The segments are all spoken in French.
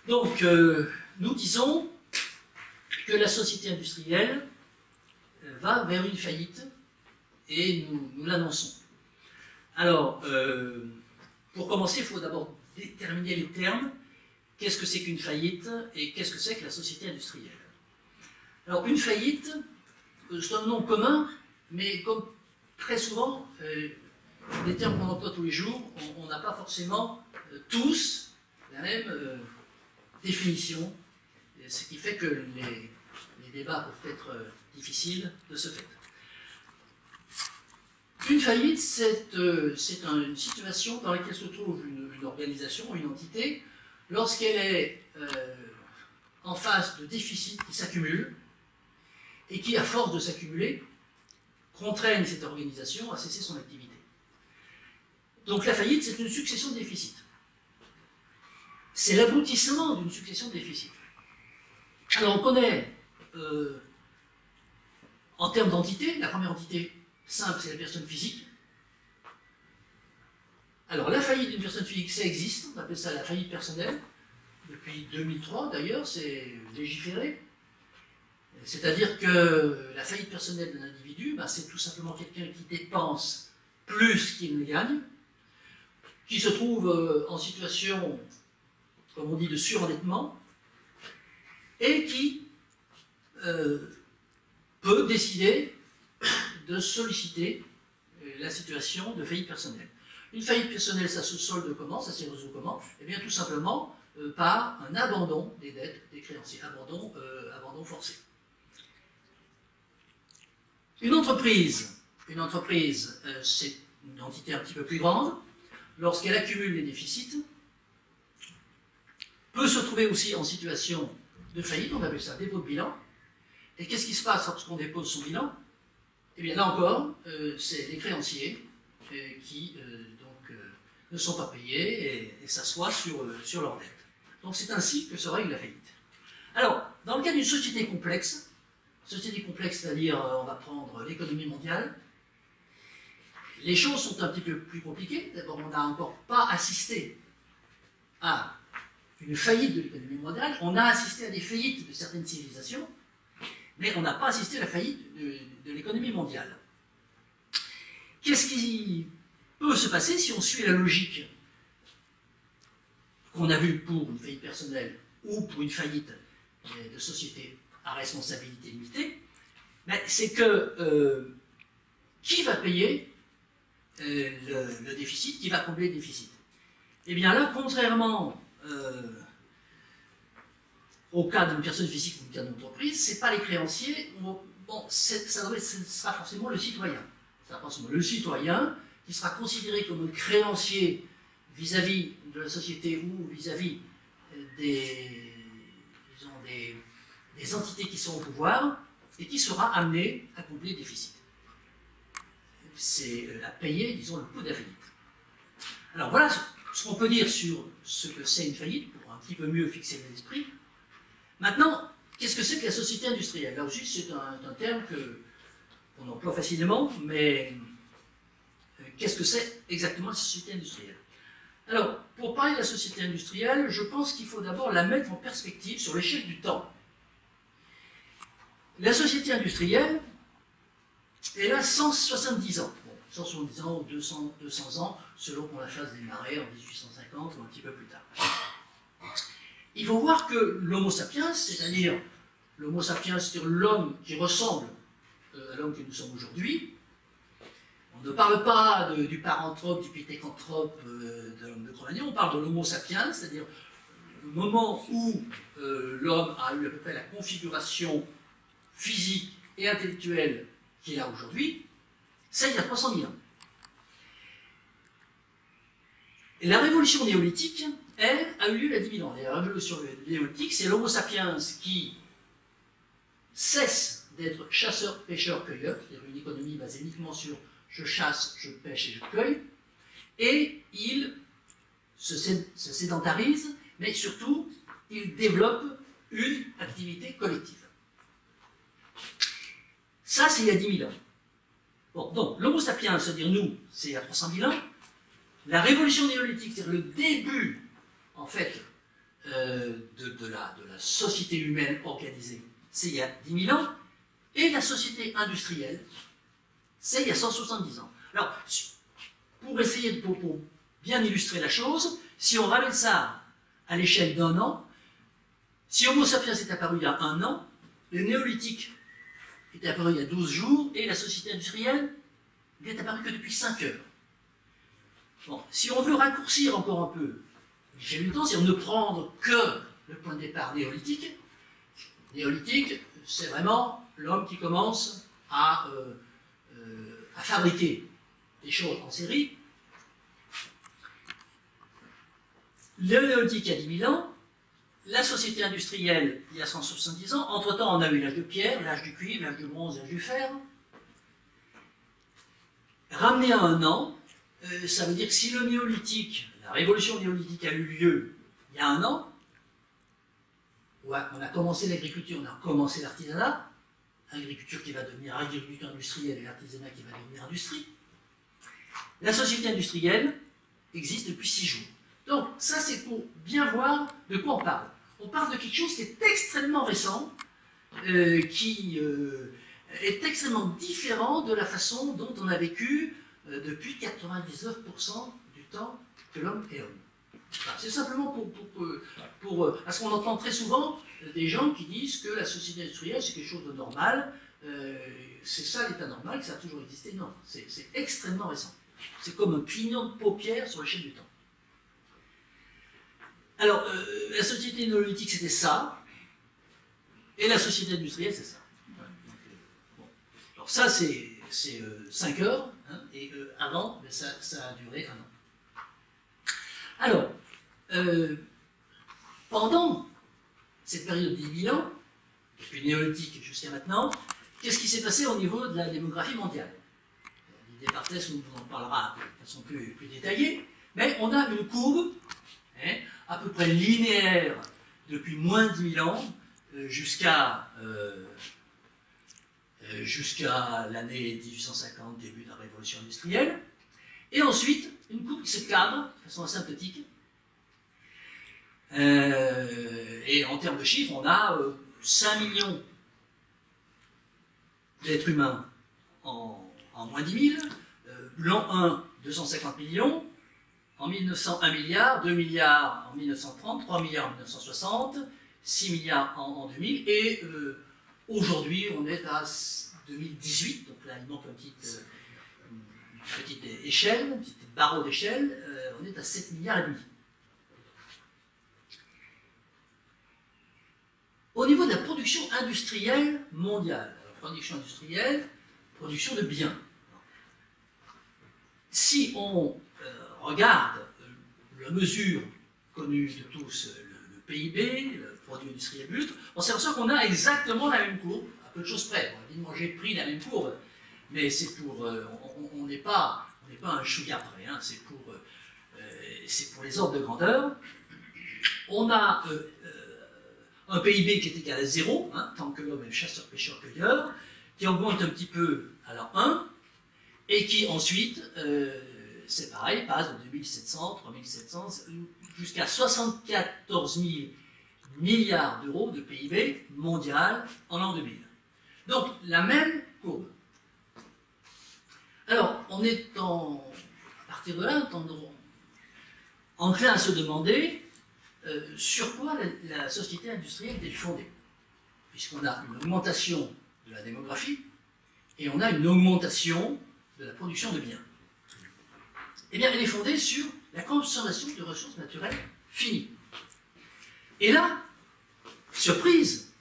Donc, nous disons que la société industrielle va vers une faillite, et nous l'annonçons. Alors, pour commencer, il faut d'abord déterminer les termes. Qu'est-ce que c'est qu'une faillite et qu'est-ce que c'est que la société industrielle? Alors, une faillite, c'est un nom commun, mais comme très souvent, les termes qu'on emploie tous les jours, on n'a pas forcément tous la même définition, ce qui fait que les débats peuvent être difficiles de ce fait. Une faillite, c'est une situation dans laquelle se trouve une organisation, une entité, lorsqu'elle est en face de déficits qui s'accumulent et qui, à force de s'accumuler, contraignent cette organisation à cesser son activité. Donc la faillite, c'est une succession de déficits. C'est l'aboutissement d'une succession de déficits. Alors on connaît, en termes d'entité, la première entité simple, c'est la personne physique. Alors la faillite d'une personne physique, ça existe, on appelle ça la faillite personnelle. Depuis 2003 d'ailleurs, c'est légiféré. C'est-à-dire que la faillite personnelle d'un individu, ben, c'est tout simplement quelqu'un qui dépense plus qu'il ne gagne, qui se trouve en situation, comme on dit, de surendettement, et qui peut décider de solliciter la situation de faillite personnelle. Une faillite personnelle, ça se solde comment? Ça se résout comment? Eh bien, tout simplement par un abandon des dettes des créanciers, abandon forcé. Une entreprise, c'est une entité un petit peu plus grande. Lorsqu'elle accumule les déficits, peut se trouver aussi en situation de faillite, on appelle ça dépôt de bilan. Et qu'est-ce qui se passe lorsqu'on dépose son bilan? Eh bien, là encore, c'est les créanciers qui ne sont pas payés et s'assoient sur leur dette. Donc c'est ainsi que se règle la faillite. Alors, dans le cas d'une société complexe, c'est-à-dire, on va prendre l'économie mondiale, les choses sont un petit peu plus compliquées. D'abord, on n'a encore pas assisté à une faillite de l'économie mondiale, on a assisté à des faillites de certaines civilisations, mais on n'a pas assisté à la faillite de l'économie mondiale. Qu'est-ce qui peut se passer si on suit la logique qu'on a vue pour une faillite personnelle ou pour une faillite de société à responsabilité limitée? Ben, c'est que qui va payer le déficit, qui va combler le déficit? Eh bien là, contrairement au cas d'une personne physique ou du cas d'une entreprise, ce n'est pas les créanciers, bon, ce sera forcément le citoyen. Ce sera forcément le citoyen qui sera considéré comme un créancier vis-à-vis de la société ou vis-à-vis des entités qui sont au pouvoir et qui sera amené à combler le déficit. C'est à payer, disons, le coût de la faillite. Alors voilà ce qu'on peut dire sur ce que c'est une faillite, pour un petit peu mieux fixer l'esprit. Maintenant, qu'est-ce que c'est que la société industrielle? Là aussi, c'est un terme qu'on emploie facilement, mais qu'est-ce que c'est exactement la société industrielle? Alors, pour parler de la société industrielle, je pense qu'il faut d'abord la mettre en perspective sur l'échelle du temps. La société industrielle, elle a 170 ans. Bon, 170 ans ou 200 ans, selon qu'on la fasse démarrer en 1850 ou un petit peu plus tard. Il faut voir que l'Homo sapiens, c'est-à-dire l'Homo sapiens, c'est-à-dire l'homme qui ressemble à l'homme que nous sommes aujourd'hui, on ne parle pas du paranthrope, du pithécanthrope, de l'homme de Cro-Magnon, on parle de l'Homo sapiens, c'est-à-dire le moment où l'homme a eu à peu près la configuration physique et intellectuelle qu'il a aujourd'hui, ça il y a 300 000 ans. Et la révolution néolithique, elle, a eu lieu il y a 10 000 ans. Et la révolution néolithique, c'est l'Homo sapiens qui cesse d'être chasseur, pêcheur, cueilleur, c'est-à-dire une économie basée uniquement sur je chasse, je pêche et je cueille, et il se sédentarise, mais surtout, il développe une activité collective. Ça, c'est il y a 10 000 ans. Bon, donc, l'Homo sapiens, c'est-à-dire nous, c'est il y a 300 000 ans. La révolution néolithique, c'est-à-dire le début, en fait, de la société humaine organisée, c'est il y a 10 000 ans, et la société industrielle, c'est il y a 170 ans. Alors, pour essayer pour bien illustrer la chose, si on ramène ça à l'échelle d'un an, si Homo sapiens est apparu il y a 1 an, le néolithique est apparu il y a 12 jours, et la société industrielle n'est apparue que depuis 5 heures. Bon, si on veut raccourcir encore un peu l'échelle du temps, si on ne prendre que le point de départ néolithique, c'est vraiment l'homme qui commence à fabriquer des choses en série. Le néolithique il y a 10 000 ans, la société industrielle il y a 170 ans, entre-temps on a eu l'âge de pierre, l'âge du cuivre, l'âge du bronze, l'âge du fer. Ramené à 1 an, ça veut dire que si le néolithique, la révolution néolithique a eu lieu il y a 1 an, ouais, on a commencé l'agriculture, on a commencé l'artisanat, l'agriculture qui va devenir agriculture industrielle et l'artisanat qui va devenir industrie. La société industrielle existe depuis 6 jours. Donc ça c'est pour bien voir de quoi on parle. On parle de quelque chose qui est extrêmement récent, qui est extrêmement différent de la façon dont on a vécu depuis 99% du temps que l'homme est homme. Enfin, c'est simplement parce qu'on entend très souvent des gens qui disent que la société industrielle c'est quelque chose de normal, c'est ça l'état normal, que ça a toujours existé. Non, c'est extrêmement récent. C'est comme un clignement de paupières sur l'échelle du temps. Alors, la société néolithique c'était ça, et la société industrielle c'est ça. Bon. Alors ça c'est 5 heures, hein, et avant, mais ça a duré 1 an. Alors, pendant cette période de 10 000 ans, depuis le néolithique jusqu'à maintenant, qu'est-ce qui s'est passé au niveau de la démographie mondiale? L'idée Barthès nous en parlera de façon plus détaillée, mais on a une courbe à peu près linéaire depuis moins de 10 000 ans jusqu'à l'année 1850, début de la révolution industrielle, et ensuite une courbe qui se cadre de façon asymptotique. Et en termes de chiffres, on a 5 millions d'êtres humains en moins 10 000, l'an 1, 250 millions, en 1900, 1 milliard, 2 milliards en 1930, 3 milliards en 1960, 6 milliards en 2000, et aujourd'hui on est à 2018, donc là il manque une petite échelle, un petit barreau d'échelle, on est à 7 milliards et demi. Au niveau de la production industrielle mondiale, production industrielle, production de biens. Si on regarde la mesure connue de tous, le PIB, le produit industriel brut, on s'aperçoit qu'on a exactement la même courbe, à peu de choses près. On a évidemment j'ai pris la même courbe, mais c'est pour, on n'est pas un chouïa près, hein, c'est pour les ordres de grandeur. On a un PIB qui est égal à 0, hein, tant que l'homme est chasseur, pêcheur, cueilleur, qui augmente un petit peu à la 1, et qui ensuite, c'est pareil, passe de 2700, 3700, jusqu'à 74 000 milliards d'euros de PIB mondial en l'an 2000. Donc, la même courbe. Alors, on est à partir de là, enclin à se demander sur quoi la société industrielle est fondée. Puisqu'on a une augmentation de la démographie et on a une augmentation de la production de biens. Eh bien, elle est fondée sur la consommation de ressources naturelles finies. Et là, surprise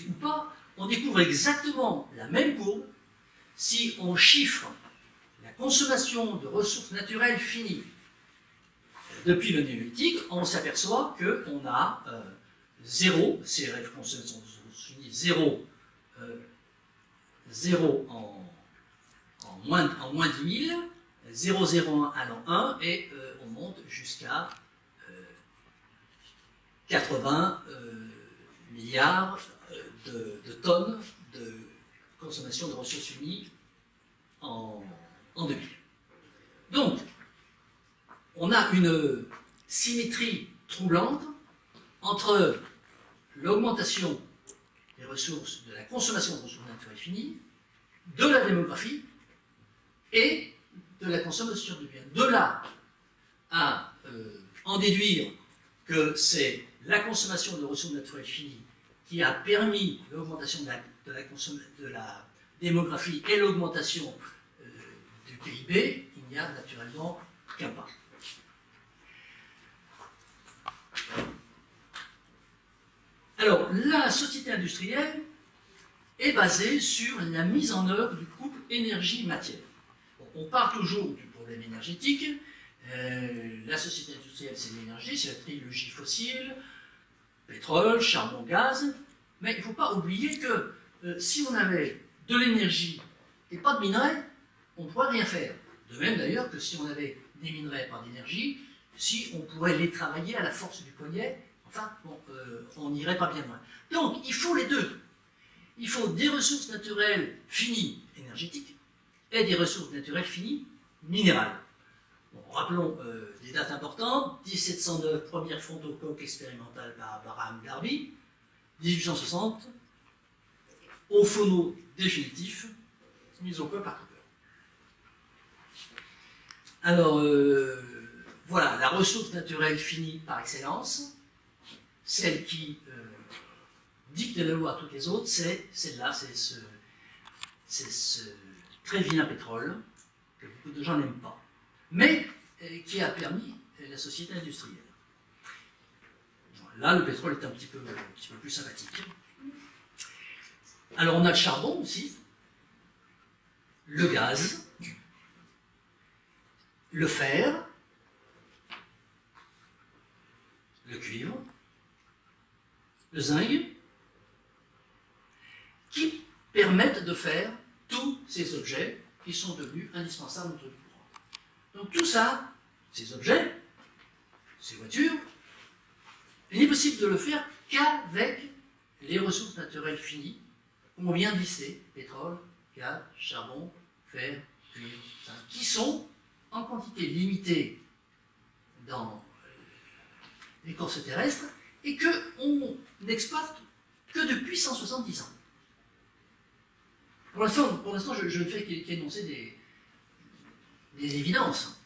ou pas, on découvre exactement la même courbe si on chiffre la consommation de ressources naturelles finies. Depuis le néolithique, on s'aperçoit qu'on a 0, CRF consommation de ressources finies, 0 en moins 10 000, 0,01 à l'an 1, et on monte jusqu'à 80 milliards de tonnes de consommation de ressources finies en 2000. Donc, on a une symétrie troublante entre l'augmentation des ressources, de la consommation de ressources naturelles finies, de la démographie et de la consommation du bien. De là à en déduire que c'est la consommation de ressources naturelles finies qui a permis l'augmentation de la démographie et l'augmentation du PIB, il n'y a naturellement qu'un pas. Alors, la société industrielle est basée sur la mise en œuvre du couple énergie-matière. Bon, on parle toujours du problème énergétique. La société industrielle, c'est l'énergie, c'est la trilogie fossile, pétrole, charbon, gaz. Mais il ne faut pas oublier que si on avait de l'énergie et pas de minerais, on ne pourrait rien faire. De même d'ailleurs que si on avait des minerais et pas d'énergie, si on pourrait les travailler à la force du poignet, enfin, bon, on n'irait pas bien loin. Donc, il faut les deux. Il faut des ressources naturelles finies énergétiques et des ressources naturelles finies minérales. Bon, rappelons des dates importantes. 1709, première fontocoque expérimentale par Abraham Darby. 1860, au phono définitif, mise au point par Cooper. Alors, voilà, la ressource naturelle finie par excellence, celle qui dicte la loi à toutes les autres, c'est celle-là, c'est ce très vilain pétrole, que beaucoup de gens n'aiment pas, mais qui a permis la société industrielle. Là, le pétrole est un petit peu plus sympathique. Alors, on a le charbon aussi, le gaz, le fer, le cuivre, le zinc, qui permettent de faire tous ces objets qui sont devenus indispensables dans notre vie courante. Donc tout ça, ces objets, ces voitures, il n'est possible de le faire qu'avec les ressources naturelles finies, comme on vient de lister, pétrole, gaz, charbon, fer, cuivre, zinc, qui sont en quantité limitée dans les corses terrestres et qu'on n'exploite que depuis 170 ans. Pour l'instant, je ne fais qu'énoncer des évidences.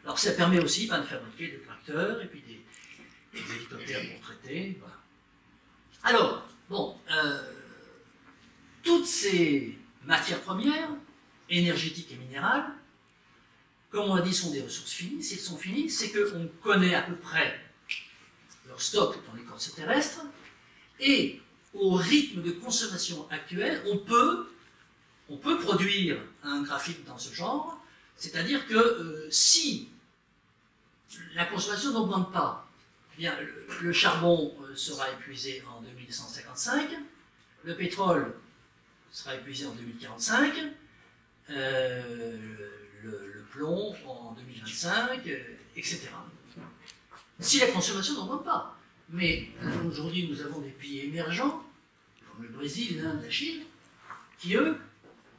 Alors ça permet aussi de fabriquer des tracteurs et puis des hélicoptères pour traiter. Voilà. Alors, bon, toutes ces matières premières, énergétiques et minérales, comme on l'a dit, sont des ressources finies. Si elles sont finies, c'est qu'on connaît à peu près leur stock dans les corses terrestres, et au rythme de consommation actuel, on peut produire un graphique dans ce genre, c'est-à-dire que si la consommation n'augmente pas, eh bien, le charbon sera épuisé en 2155, le pétrole sera épuisé en 2045, le plomb en 2025, etc. Si la consommation n'augmente pas. Mais aujourd'hui, nous avons des pays émergents, comme le Brésil, l'Inde, la Chine, qui, eux,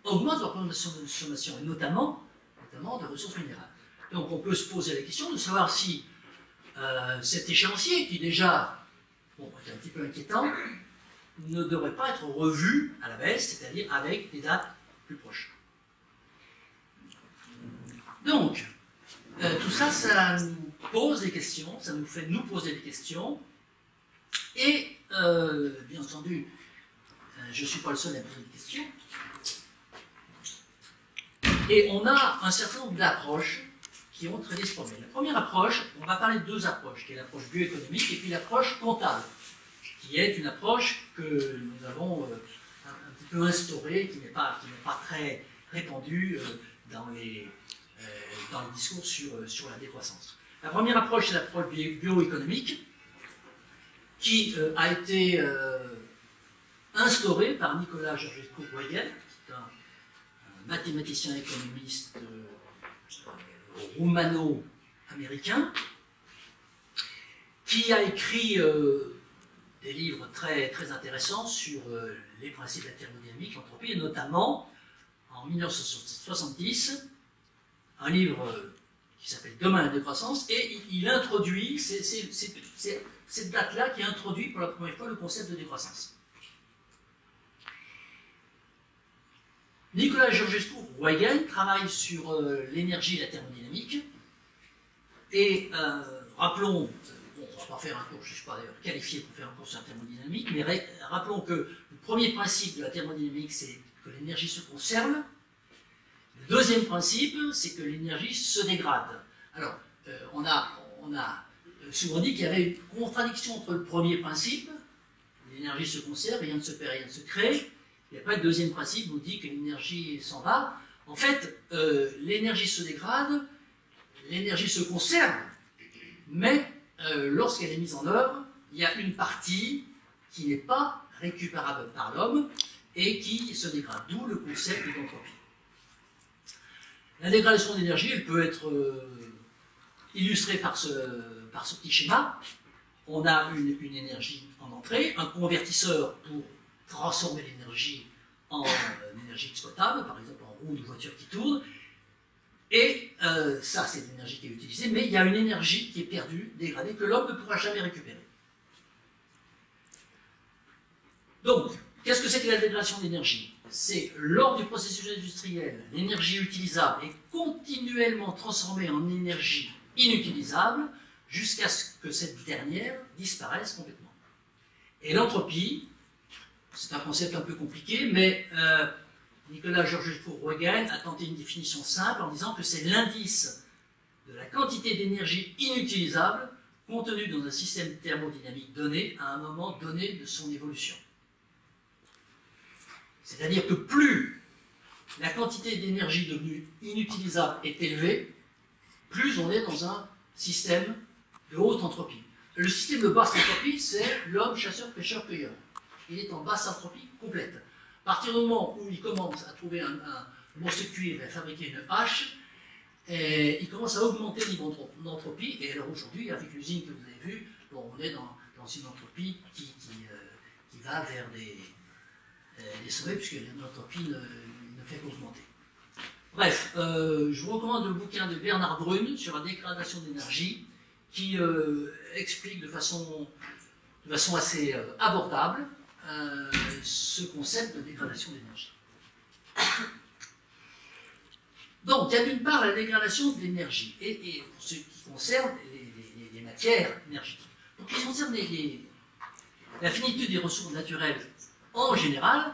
augmentent leur consommation, et notamment de ressources minérales. Donc on peut se poser la question de savoir si cet échéancier, qui déjà est un petit peu inquiétant, ne devrait pas être revu à la baisse, c'est-à-dire avec des dates plus proches. Donc, tout ça, ça nous pose des questions, ça nous fait nous poser des questions, et bien entendu, je ne suis pas le seul à poser des questions, et on a un certain nombre d'approches qui ont traité ce problème. La première approche, on va parler de deux approches, qui est l'approche bioéconomique et puis l'approche comptable, qui est une approche que nous avons un petit peu instaurée, qui n'est pas très répandue dans les discours sur la décroissance. La première approche, c'est l'approche bioéconomique, qui a été instaurée par Nicolas Georgescu-Bruegel, qui est un mathématicien économiste roumano-américain, qui a écrit des livres très, très intéressants sur les principes de la thermodynamique, l'entropie, et notamment, en 1970, un livre qui s'appelle Demain la décroissance, et il introduit, c'est cette date-là qui introduit pour la première fois le concept de décroissance. Nicolas Georgescu-Roegen travaille sur l'énergie et la thermodynamique, et rappelons, bon, on ne va pas faire un cours, je ne suis pas d'ailleurs qualifié pour faire un cours sur la thermodynamique, mais rappelons que le premier principe de la thermodynamique, c'est que l'énergie se conserve. Le deuxième principe, c'est que l'énergie se dégrade. Alors, on a souvent dit qu'il y avait une contradiction entre le premier principe, l'énergie se conserve, rien ne se perd, rien ne se crée, et après le deuxième principe nous dit que l'énergie s'en va. En fait, l'énergie se dégrade, l'énergie se conserve, mais lorsqu'elle est mise en œuvre, il y a une partie qui n'est pas récupérable par l'homme et qui se dégrade, d'où le concept d'entropie. La dégradation d'énergie, elle peut être illustrée par ce petit schéma. On a une énergie en entrée, un convertisseur pour transformer l'énergie en énergie exploitable, par exemple en roue de voiture qui tourne, et ça c'est l'énergie qui est utilisée, mais il y a une énergie qui est perdue, dégradée, que l'homme ne pourra jamais récupérer. Donc, qu'est-ce que c'est que la dégradation d'énergie? C'est lors du processus industriel, l'énergie utilisable est continuellement transformée en énergie inutilisable jusqu'à ce que cette dernière disparaisse complètement. Et l'entropie, c'est un concept un peu compliqué, mais Nicolas Georgescu-Roegen a tenté une définition simple en disant que c'est l'indice de la quantité d'énergie inutilisable contenue dans un système thermodynamique donné à un moment donné de son évolution. C'est-à-dire que plus la quantité d'énergie devenue inutilisable est élevée, plus on est dans un système de haute entropie. Le système de basse entropie, c'est l'homme chasseur-pêcheur-cueilleur. Il est en basse entropie complète. À partir du moment où il commence à trouver un morceau de cuivre et à fabriquer une hache, il commence à augmenter le niveau d'entropie. Et alors aujourd'hui, avec l'usine que vous avez vue, bon, on est dans une entropie qui va vers des sommets, puisque l'entropie ne fait qu'augmenter. Bref, je vous recommande le bouquin de Bernard Brune sur la dégradation d'énergie, qui explique de façon assez abordable ce concept de dégradation d'énergie. Donc, il y a d'une part la dégradation de l'énergie, et pour ce qui concerne les matières énergétiques. Donc, qui concerne la finitude des ressources naturelles en général,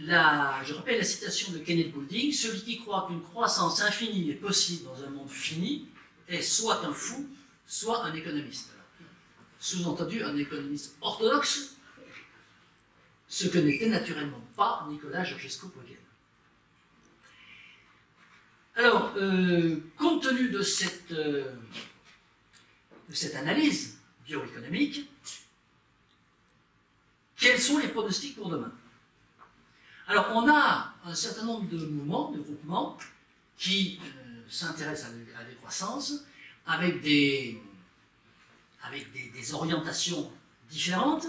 je rappelle la citation de Kenneth Boulding: celui qui croit qu'une croissance infinie est possible dans un monde fini est soit un fou, soit un économiste. Sous-entendu, un économiste orthodoxe, ce que n'était naturellement pas Nicolas Georgescu-Roegen. Alors, compte tenu de cette analyse bioéconomique, quels sont les pronostics pour demain? Alors, on a un certain nombre de mouvements, de groupements, qui s'intéressent à la décroissance, avec des orientations différentes.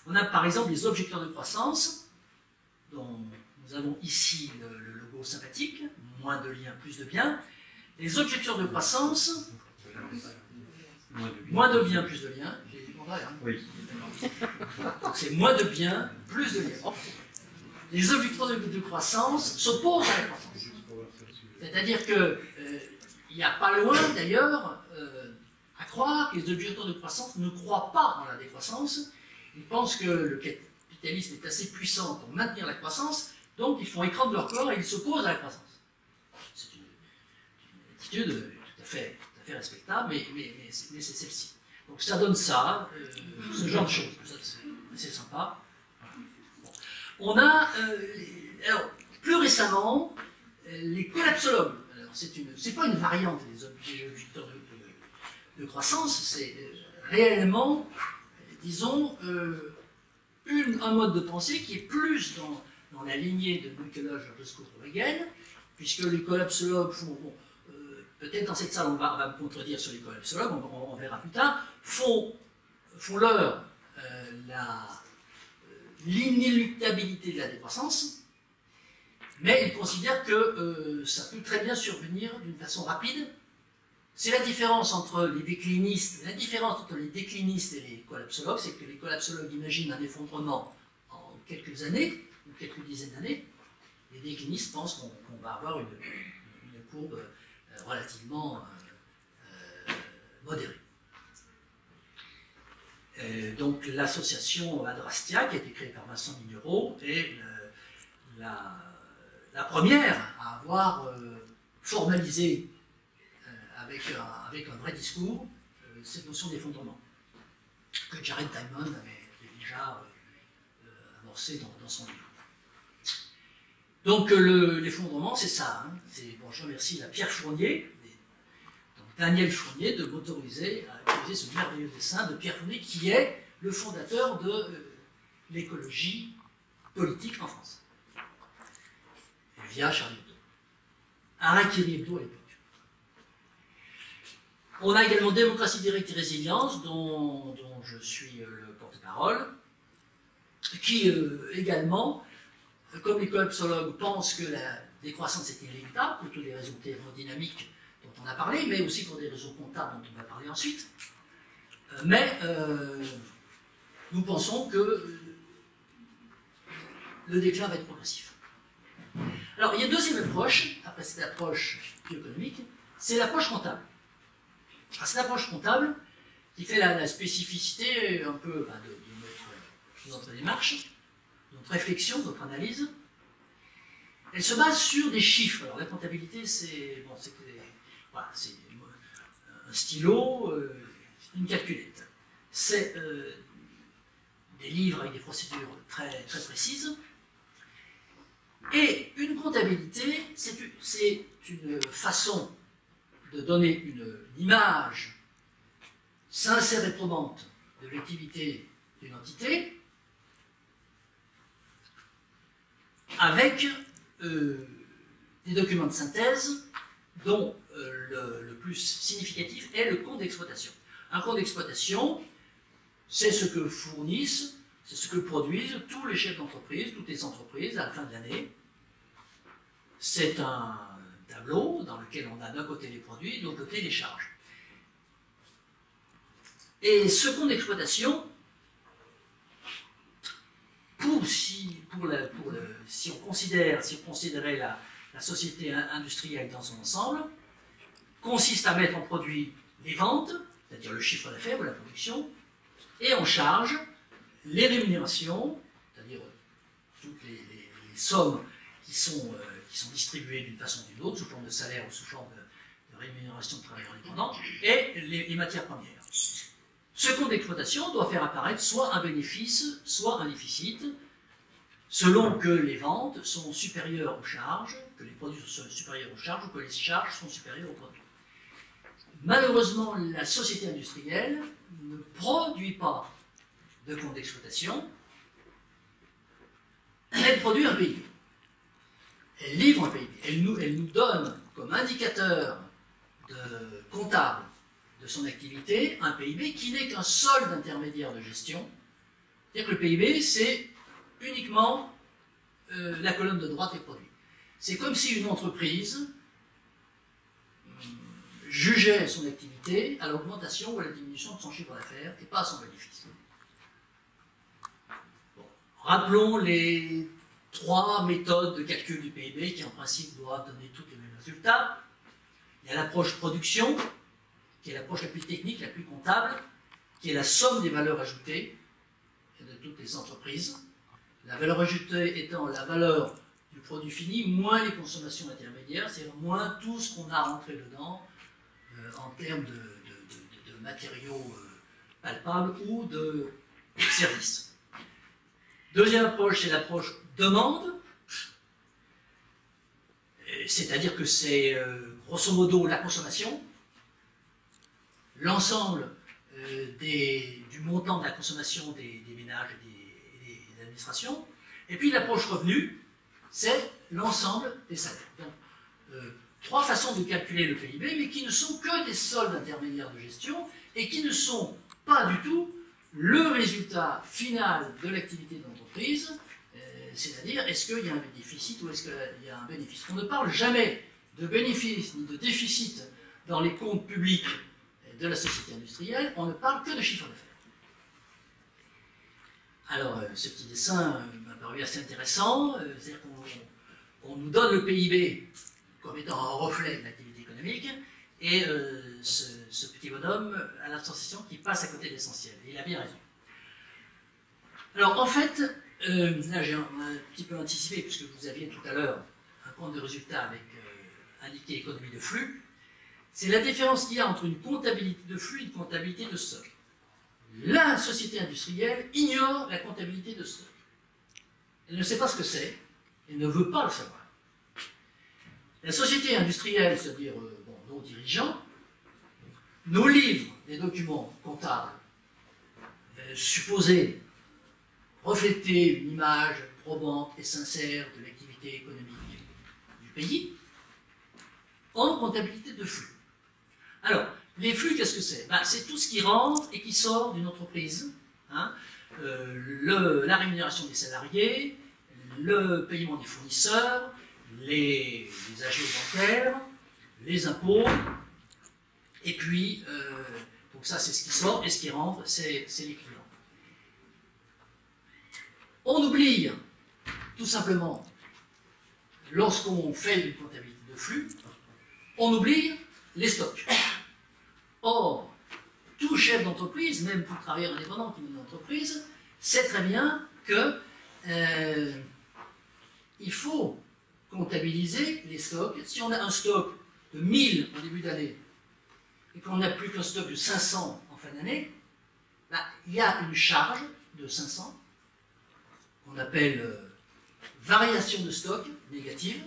On a par exemple les objecteurs de croissance, dont nous avons ici le logo sympathique, moins de liens, plus de biens. Les objecteurs de croissance, moins de biens, plus de liens. J'ai demandé, hein. Oui. Donc c'est moins de biens, plus de liens. Les objecteurs de croissance s'opposent à la croissance. C'est-à-dire qu'il n'y a pas loin d'ailleurs à croire que les objecteurs de croissance ne croient pas en la décroissance. Ils pensent que le capitalisme est assez puissant pour maintenir la croissance, donc ils font écran de leur corps et ils s'opposent à la croissance. C'est une attitude tout à fait respectable, mais c'est celle-ci. Donc ça donne ça, ce genre de choses. C'est sympa. Bon. On a, alors, plus récemment, les collapsologues. C'est pas une variante des objecteurs de croissance, c'est réellement, disons, un mode de pensée qui est plus dans la lignée de Nicolas Georgescu-Roegen, puisque les collapsologues font, bon, peut-être dans cette salle on va me contredire sur les collapsologues, on verra plus tard, font leur l'inéluctabilité de la décroissance, mais ils considèrent que ça peut très bien survenir d'une façon rapide c'est la différence entre les déclinistes. La différence entre les déclinistes et les collapsologues, c'est que les collapsologues imaginent un effondrement en quelques années, ou quelques dizaines d'années. Les déclinistes pensent qu'on va avoir une courbe relativement modérée. Donc l'association Adrastia, qui a été créée par Vincent Mignereau, est la première à avoir formalisé avec un vrai discours cette notion d'effondrement, que Jared Diamond avait déjà amorcé dans son livre. Donc l'effondrement, c'est ça. Hein. Bon, je remercie la Pierre Fournier, donc Daniel Fournier, de m'autoriser à utiliser ce merveilleux dessin de Pierre Fournier, qui est le fondateur de l'écologie politique en France, via Charlie Hebdo. Harakiri Hebdo à l'époque. On a également Démocratie directe et résilience, dont je suis le porte-parole, qui également, comme les collapsologues, pensent que la décroissance est inéluctable, pour toutes les raisons thermodynamiques dont on a parlé, mais aussi pour des raisons comptables dont on va parler ensuite. Mais nous pensons que le déclin va être progressif. Alors, il y a une deuxième approche, après cette approche bioéconomique, c'est l'approche comptable. C'est l'approche comptable qui fait la spécificité un peu de notre démarche, notre réflexion, notre analyse. Elle se base sur des chiffres. Alors la comptabilité, c'est voilà, un stylo, une calculette. C'est des livres avec des procédures très, très précises. Et une comptabilité, c'est une façon de donner une image sincère et probante de l'activité d'une entité avec des documents de synthèse dont le plus significatif est le compte d'exploitation. Un compte d'exploitation, c'est ce que fournissent, c'est ce que produisent tous les chefs d'entreprise, toutes les entreprises à la fin de l'année. C'est un tableau dans lequel on a d'un côté les produits, de l'autre côté les charges. Et ce compte d'exploitation, si on considérait la société industrielle dans son ensemble, consiste à mettre en produit les ventes, c'est-à-dire le chiffre d'affaires ou la production, et en charge les rémunérations, c'est-à-dire toutes les sommes qui sont distribuées d'une façon ou d'une autre, sous forme de salaire ou sous forme de rémunération de travailleurs indépendants, et les matières premières. Ce compte d'exploitation doit faire apparaître soit un bénéfice, soit un déficit, selon que les ventes sont supérieures aux charges, que les produits sont supérieurs aux charges, ou que les charges sont supérieures aux produits. Malheureusement, la société industrielle ne produit pas de compte d'exploitation, elle produit un PIB. Elle livre un PIB. Elle nous donne comme indicateur comptable de son activité un PIB qui n'est qu'un solde intermédiaire de gestion. C'est-à-dire que le PIB, c'est uniquement la colonne de droite des produits. C'est comme si une entreprise jugeait son activité à l'augmentation ou à la diminution de son chiffre d'affaires et pas à son bénéfice. Bon. Rappelons les 3 méthodes de calcul du PIB qui en principe doivent donner tous les mêmes résultats. Il y a l'approche production, qui est l'approche la plus technique, la plus comptable, qui est la somme des valeurs ajoutées de toutes les entreprises. La valeur ajoutée étant la valeur du produit fini, moins les consommations intermédiaires, c'est-à-dire moins tout ce qu'on a rentré dedans en termes de matériaux palpables ou de services. Deuxième approche, c'est l'approche demande, c'est-à-dire que c'est grosso modo la consommation, l'ensemble du montant de la consommation des ménages et des administrations. Et puis l'approche revenu, c'est l'ensemble des salaires. Donc, 3 façons de calculer le PIB, mais qui ne sont que des soldes intermédiaires de gestion et qui ne sont pas du tout le résultat final de l'activité de l'entreprise, c'est-à-dire est-ce qu'il y a un déficit ou est-ce qu'il y a un bénéfice. On ne parle jamais de bénéfice ni de déficit dans les comptes publics de la société industrielle, on ne parle que de chiffre d'affaires. Alors, ce petit dessin m'a paru assez intéressant, c'est-à-dire qu'on nous donne le PIB comme étant un reflet de l'activité économique, et ce petit bonhomme a la sensation qu'il passe à côté de l'essentiel. Et il a bien raison. Alors, en fait, là j'ai un petit peu anticipé, puisque vous aviez tout à l'heure un compte de résultat avec indiqué économie de flux. C'est la différence qu'il y a entre une comptabilité de flux et une comptabilité de stock. La société industrielle ignore la comptabilité de stock. Elle ne sait pas ce que c'est, elle ne veut pas le savoir. La société industrielle, c'est-à-dire nos dirigeants, nous livre des documents comptables supposés refléter une image probante et sincère de l'activité économique du pays en comptabilité de flux. Alors, les flux, qu'est-ce que c'est? C'est tout ce qui rentre et qui sort d'une entreprise. Hein, la rémunération des salariés, le paiement des fournisseurs, les agios bancaires, les impôts, et puis, donc ça c'est ce qui sort, et ce qui rentre, c'est les clients. On oublie, tout simplement, lorsqu'on fait une comptabilité de flux, on oublie les stocks. Or, tout chef d'entreprise, même tout travailleur indépendant qui est une entreprise, sait très bien que il faut comptabiliser les stocks. Si on a un stock de 1000 en début d'année et qu'on n'a plus qu'un stock de 500 en fin d'année, il y a une charge de 500 qu'on appelle variation de stock négative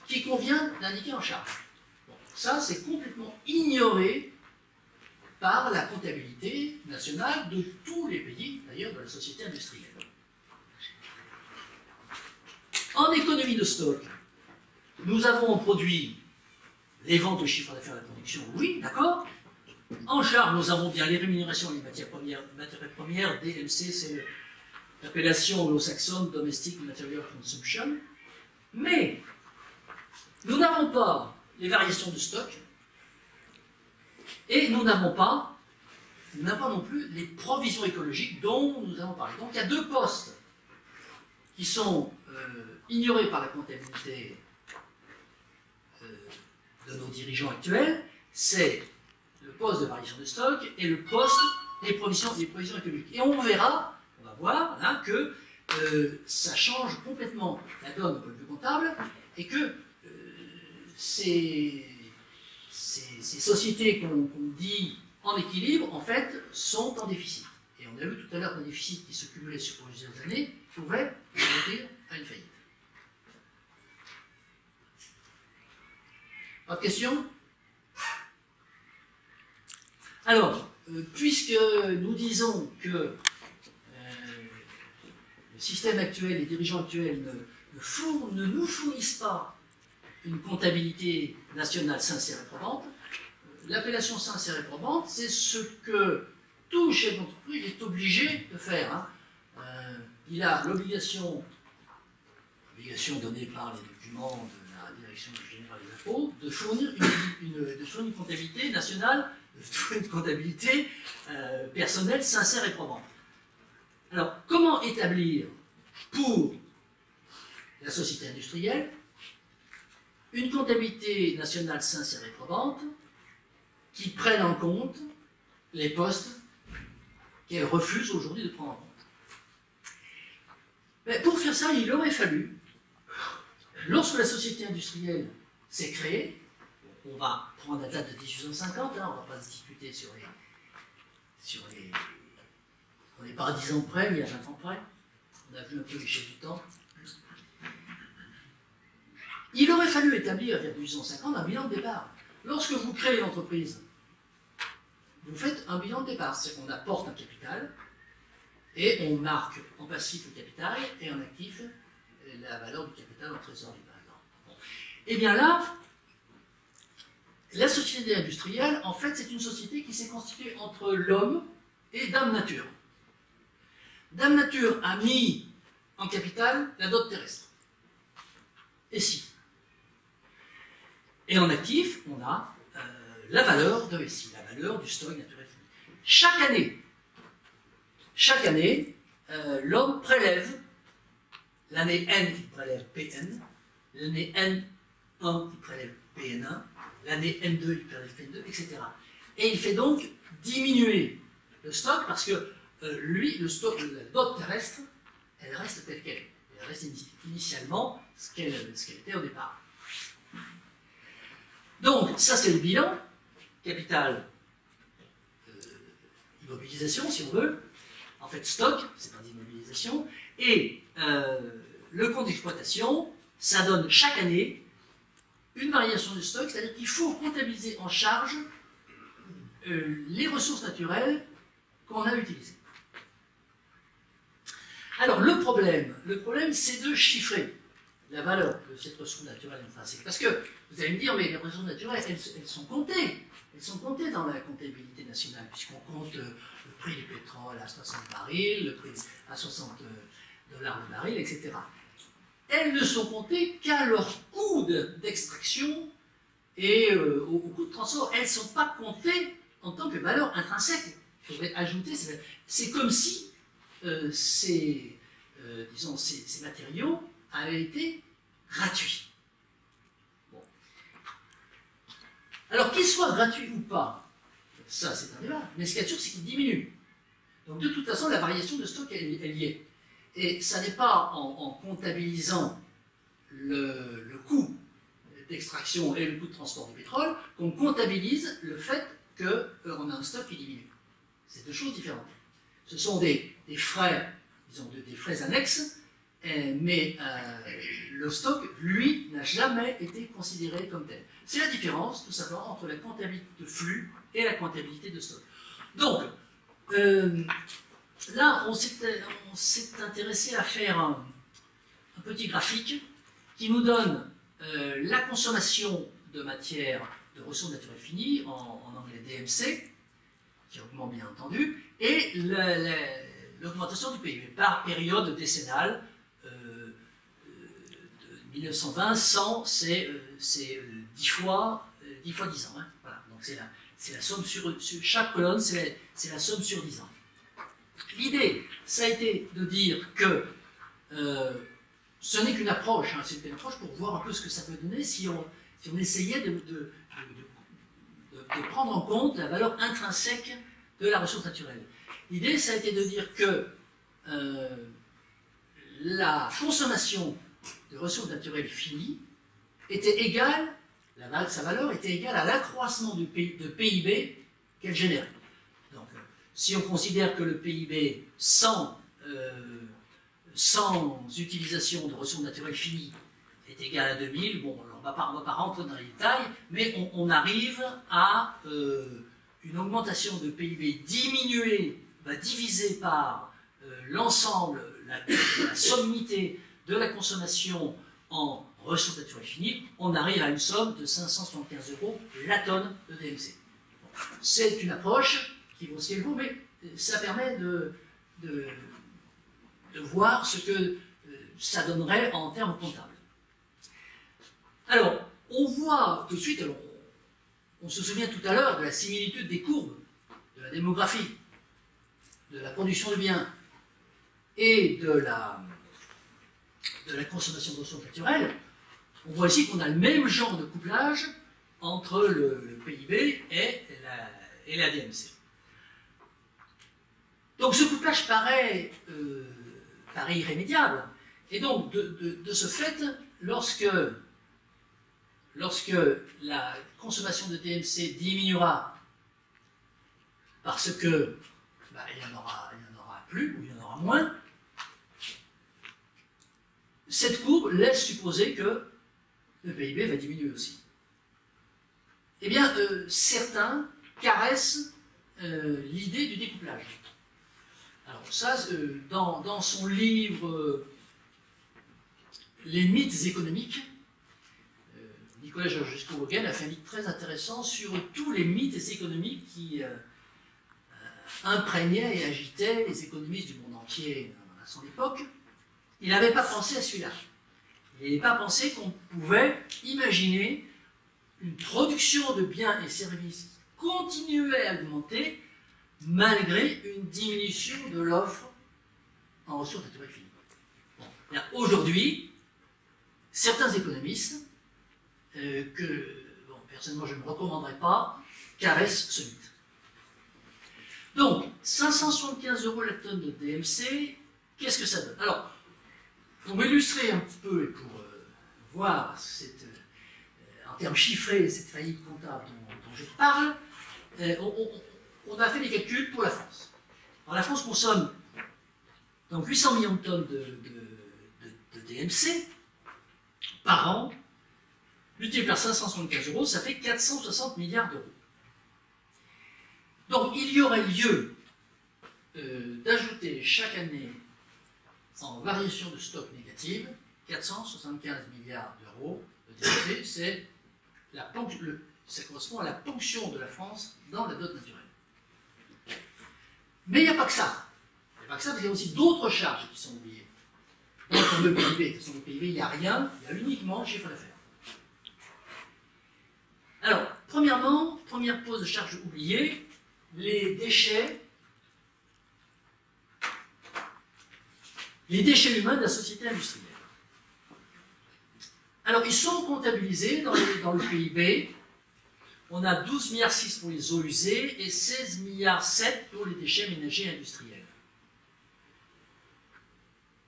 qui convient d'indiquer en charge. Bon, ça, c'est complètement ignoré par la comptabilité nationale de tous les pays, d'ailleurs de la société industrielle. En économie de stock, nous avons produit les ventes au chiffre d'affaires de la production, oui, d'accord. En charge, nous avons bien les rémunérations des matières premières, DMC, c'est l'appellation anglo-saxonne Domestic Material Consumption. Mais nous n'avons pas les variations de stock et nous n'avons pas non plus les provisions écologiques dont nous avons parlé. Donc il y a deux postes qui sont ignorés par la comptabilité de nos dirigeants actuels, c'est le poste de variation de stock et le poste des provisions économiques. Et on verra, on va voir là, que ça change complètement la donne au point de vue comptable et que ces sociétés qu'on dit en équilibre, en fait, sont en déficit. Et on a vu tout à l'heure qu'un déficit qui se cumulait sur plusieurs années pouvait aboutir à une faillite. Pas de questions? Alors, puisque nous disons que le système actuel, les dirigeants actuels ne nous fournissent pas une comptabilité nationale sincère et probante, l'appellation sincère et probante, c'est ce que tout chef d'entreprise est obligé de faire. Hein. Il a l'obligation donnée par les documents de la Direction générale des impôts de fournir une comptabilité nationale, une comptabilité personnelle sincère et probante. Alors, comment établir pour la société industrielle une comptabilité nationale sincère et probante qui prenne en compte les postes qu'elle refuse aujourd'hui de prendre en compte? Mais pour faire ça, il aurait fallu, lorsque la société industrielle s'est créée, on va prendre la date de 1850, hein, on ne va pas se discuter on n'est pas à 10 ans près, il y a 20 ans près, on a vu un peu l'échelle du temps. Il aurait fallu établir vers 1850 un bilan de départ. Lorsque vous créez une entreprise, vous faites un bilan de départ, c'est qu'on apporte un capital et on marque en passif le capital et en actif la valeur du capital en trésorerie, par exemple. Bon. Et bien là, la société industrielle, en fait, c'est une société qui s'est constituée entre l'homme et Dame Nature. Dame Nature a mis en capital la dot terrestre. Et si. Et en actif, on a la valeur de SI, la valeur du stock naturel fini. Chaque année, l'homme prélève, l'année N, il prélève Pn, l'année N1, il prélève Pn1, l'année N2, il prélève Pn2, etc. Et il fait donc diminuer le stock parce que lui, le stock, la dot terrestre, elle reste telle qu'elle est. Elle reste initialement ce qu'elle était au départ. Donc, ça c'est le bilan, capital, immobilisation si on veut, en fait stock, c'est pas d'immobilisation, et le compte d'exploitation, ça donne chaque année une variation du stock, c'est-à-dire qu'il faut comptabiliser en charge les ressources naturelles qu'on a utilisées. Alors le problème c'est de chiffrer la valeur de cette ressource naturelle intrinsèque. Parce que vous allez me dire, mais les ressources naturelles, elles sont comptées. Elles sont comptées dans la comptabilité nationale, puisqu'on compte le prix du pétrole à 60 barils, le prix à 60 $ le baril, etc. Elles ne sont comptées qu'à leur coût d'extraction et au coût de transport. Elles ne sont pas comptées en tant que valeur intrinsèque. Il faudrait ajouter, c'est comme si ces matériaux avaient été gratuits. Bon. Alors qu'ils soient gratuits ou pas, ça c'est un débat, mais ce qu'il y a de sûr c'est qu'ils diminuent. Donc de toute façon la variation de stock elle y est. Et ça n'est pas en comptabilisant le coût d'extraction et le coût de transport du pétrole qu'on comptabilise le fait qu'on a un stock qui diminue. C'est deux choses différentes. Ce sont des frais, disons des frais annexes, mais le stock, lui, n'a jamais été considéré comme tel. C'est la différence, tout simplement, entre la comptabilité de flux et la comptabilité de stock. Donc, là, on s'est intéressé à faire un petit graphique qui nous donne la consommation de matière, de ressources naturelles finies, en anglais DMC, qui augmente bien entendu, et l'augmentation du PIB par période décennale. De 1920, 100, c'est 10 fois 10 ans. Hein. Voilà. Donc c'est la somme sur chaque colonne, c'est la somme sur 10 ans. L'idée, ça a été de dire que ce n'est qu'une approche, hein, c'est une approche pour voir un peu ce que ça peut donner si on essayait de prendre en compte la valeur intrinsèque de la ressource naturelle. L'idée, ça a été de dire que la consommation de ressources naturelles finies était égale, sa valeur était égale à l'accroissement de PIB qu'elle génère. Donc, si on considère que le PIB sans utilisation de ressources naturelles finies est égal à 2000, bon, on ne va pas rentrer dans les détails, mais on arrive à une augmentation de PIB divisée par l'ensemble, la sommité de la consommation en ressources naturelles finies, on arrive à une somme de 575 € la tonne de DMC. Bon, c'est une approche qui vaut ce qu'elle vaut, mais ça permet de voir ce que ça donnerait en termes comptables. Alors, on voit tout de suite, alors, on se souvient tout à l'heure de la similitude des courbes, de la démographie, de la production de biens et de la consommation de ressources naturelles. On voit ici qu'on a le même genre de couplage entre le PIB et la DMC. Donc ce couplage paraît irrémédiable. Et donc, de ce fait, lorsque la consommation de DMC diminuera parce que il y en aura plus ou il y en aura moins, cette courbe laisse supposer que le PIB va diminuer aussi. Eh bien, certains caressent l'idée du découplage. Alors ça, dans son livre Les mythes économiques, Nicolas Georgescu-Roegen a fait un livre très intéressant sur tous les mythes économiques qui imprégnaient et agitaient les économistes du monde entier à son époque. Il n'avait pas pensé à celui-là. Il n'avait pas pensé qu'on pouvait imaginer une production de biens et services qui continuait à augmenter malgré une diminution de l'offre en ressources naturelles finies. Bon. Aujourd'hui, certains économistes, personnellement je ne recommanderais pas, caressent ce mythe. Donc, 575 € la tonne de DMC, qu'est-ce que ça donne? Alors, pour m'illustrer un petit peu et pour voir en termes chiffrés cette faillite comptable dont je parle, on a fait des calculs pour la France. Alors, la France consomme donc 800 millions de tonnes de DMC par an, multiplié par 575 €, ça fait 460 milliards d'euros. Donc il y aurait lieu d'ajouter chaque année en variation de stock négative 475 milliards d'euros de DMC, ça correspond à la ponction de la France dans la dot naturelle. Mais il n'y a pas que ça. Il n'y a pas que ça, parce qu'il y a aussi d'autres charges qui sont oubliées. Dans le fameux PIB, dans le PIB, il n'y a rien, il y a uniquement le chiffre d'affaires. Alors, premièrement, première pose de charges oubliées, les déchets humains de la société industrielle. Alors, ils sont comptabilisés dans le PIB. On a 12,6 milliards pour les eaux usées et 16,7 milliards pour les déchets ménagers industriels.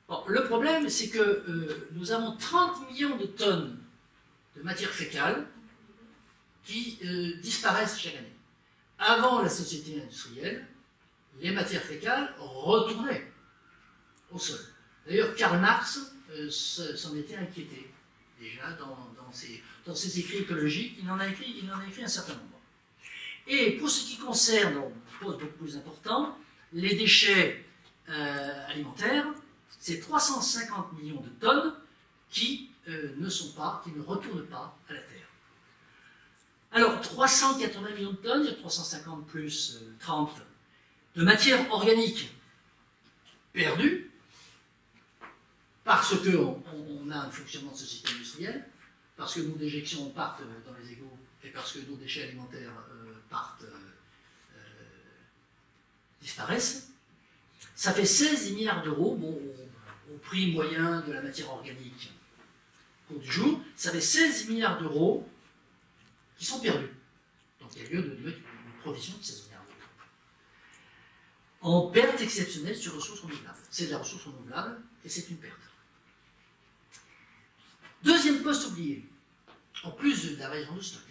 Bon, le problème, c'est que nous avons 30 millions de tonnes de matière fécale qui disparaissent chaque année. Avant la société industrielle, les matières fécales retournaient au sol. D'ailleurs, Karl Marx s'en était inquiété, déjà, dans ses écrits écologiques. Il en a écrit un certain nombre. Et pour ce qui concerne, on pose beaucoup plus important, les déchets alimentaires, c'est 350 millions de tonnes qui ne retournent pas à la Terre. Alors, 380 millions de tonnes, il y a 350 plus 30 de matière organique perdue, parce qu'on a un fonctionnement de société industrielle, parce que nos déjections partent dans les égouts, et parce que nos déchets alimentaires disparaissent. Ça fait 16 milliards d'euros, bon, au prix moyen de la matière organique au cours du jour, ça fait 16 milliards d'euros qui sont perdus. Donc il y a lieu de mettre une provision de 16 milliards d'euros. En perte exceptionnelle sur ressources renouvelables. C'est de la ressource renouvelable et c'est une perte. Deuxième poste oublié, en plus de la variation de stock,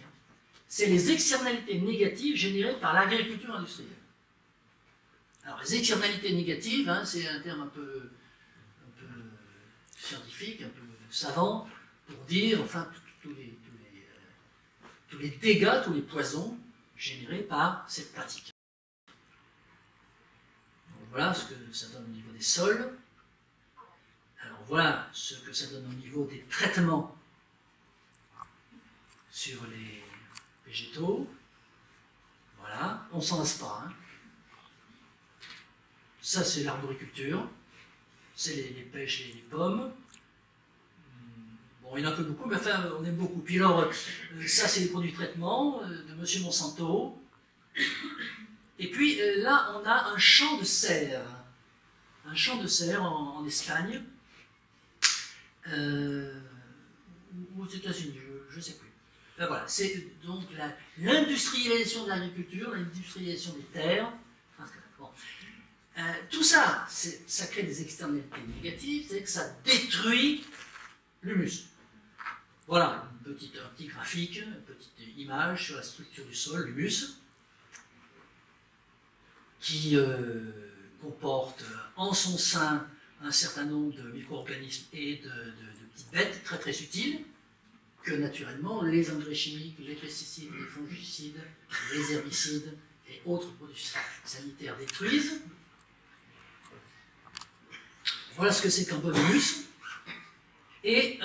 c'est les externalités négatives générées par l'agriculture industrielle. Alors les externalités négatives, c'est un terme un peu scientifique, un peu savant, pour dire, enfin, tous les dégâts, tous les poisons générés par cette pratique. Donc voilà ce que ça donne au niveau des sols. Alors voilà ce que ça donne au niveau des traitements sur les végétaux. Voilà, on s'en lasse pas. Ça c'est l'arboriculture, c'est les pêches et les pommes. Bon, il y en a un peu beaucoup, mais enfin, on aime beaucoup. Puis alors, ça, c'est les produits de traitement de Monsieur Monsanto. Et puis là, on a un champ de serre. Un champ de serre en Espagne. Ou aux États-Unis, je ne sais plus. Ben voilà, c'est donc l'industrialisation de l'agriculture, l'industrialisation des terres. Bon. Tout ça, ça crée des externalités négatives, c'est que ça détruit l'humus. Voilà, un petit graphique, une petite image sur la structure du sol, l'humus, qui comporte en son sein un certain nombre de micro-organismes et de petites bêtes très très utiles, que naturellement les engrais chimiques, les pesticides, les fongicides, les herbicides et autres produits sanitaires détruisent. Voilà ce que c'est qu'un bon humus. Et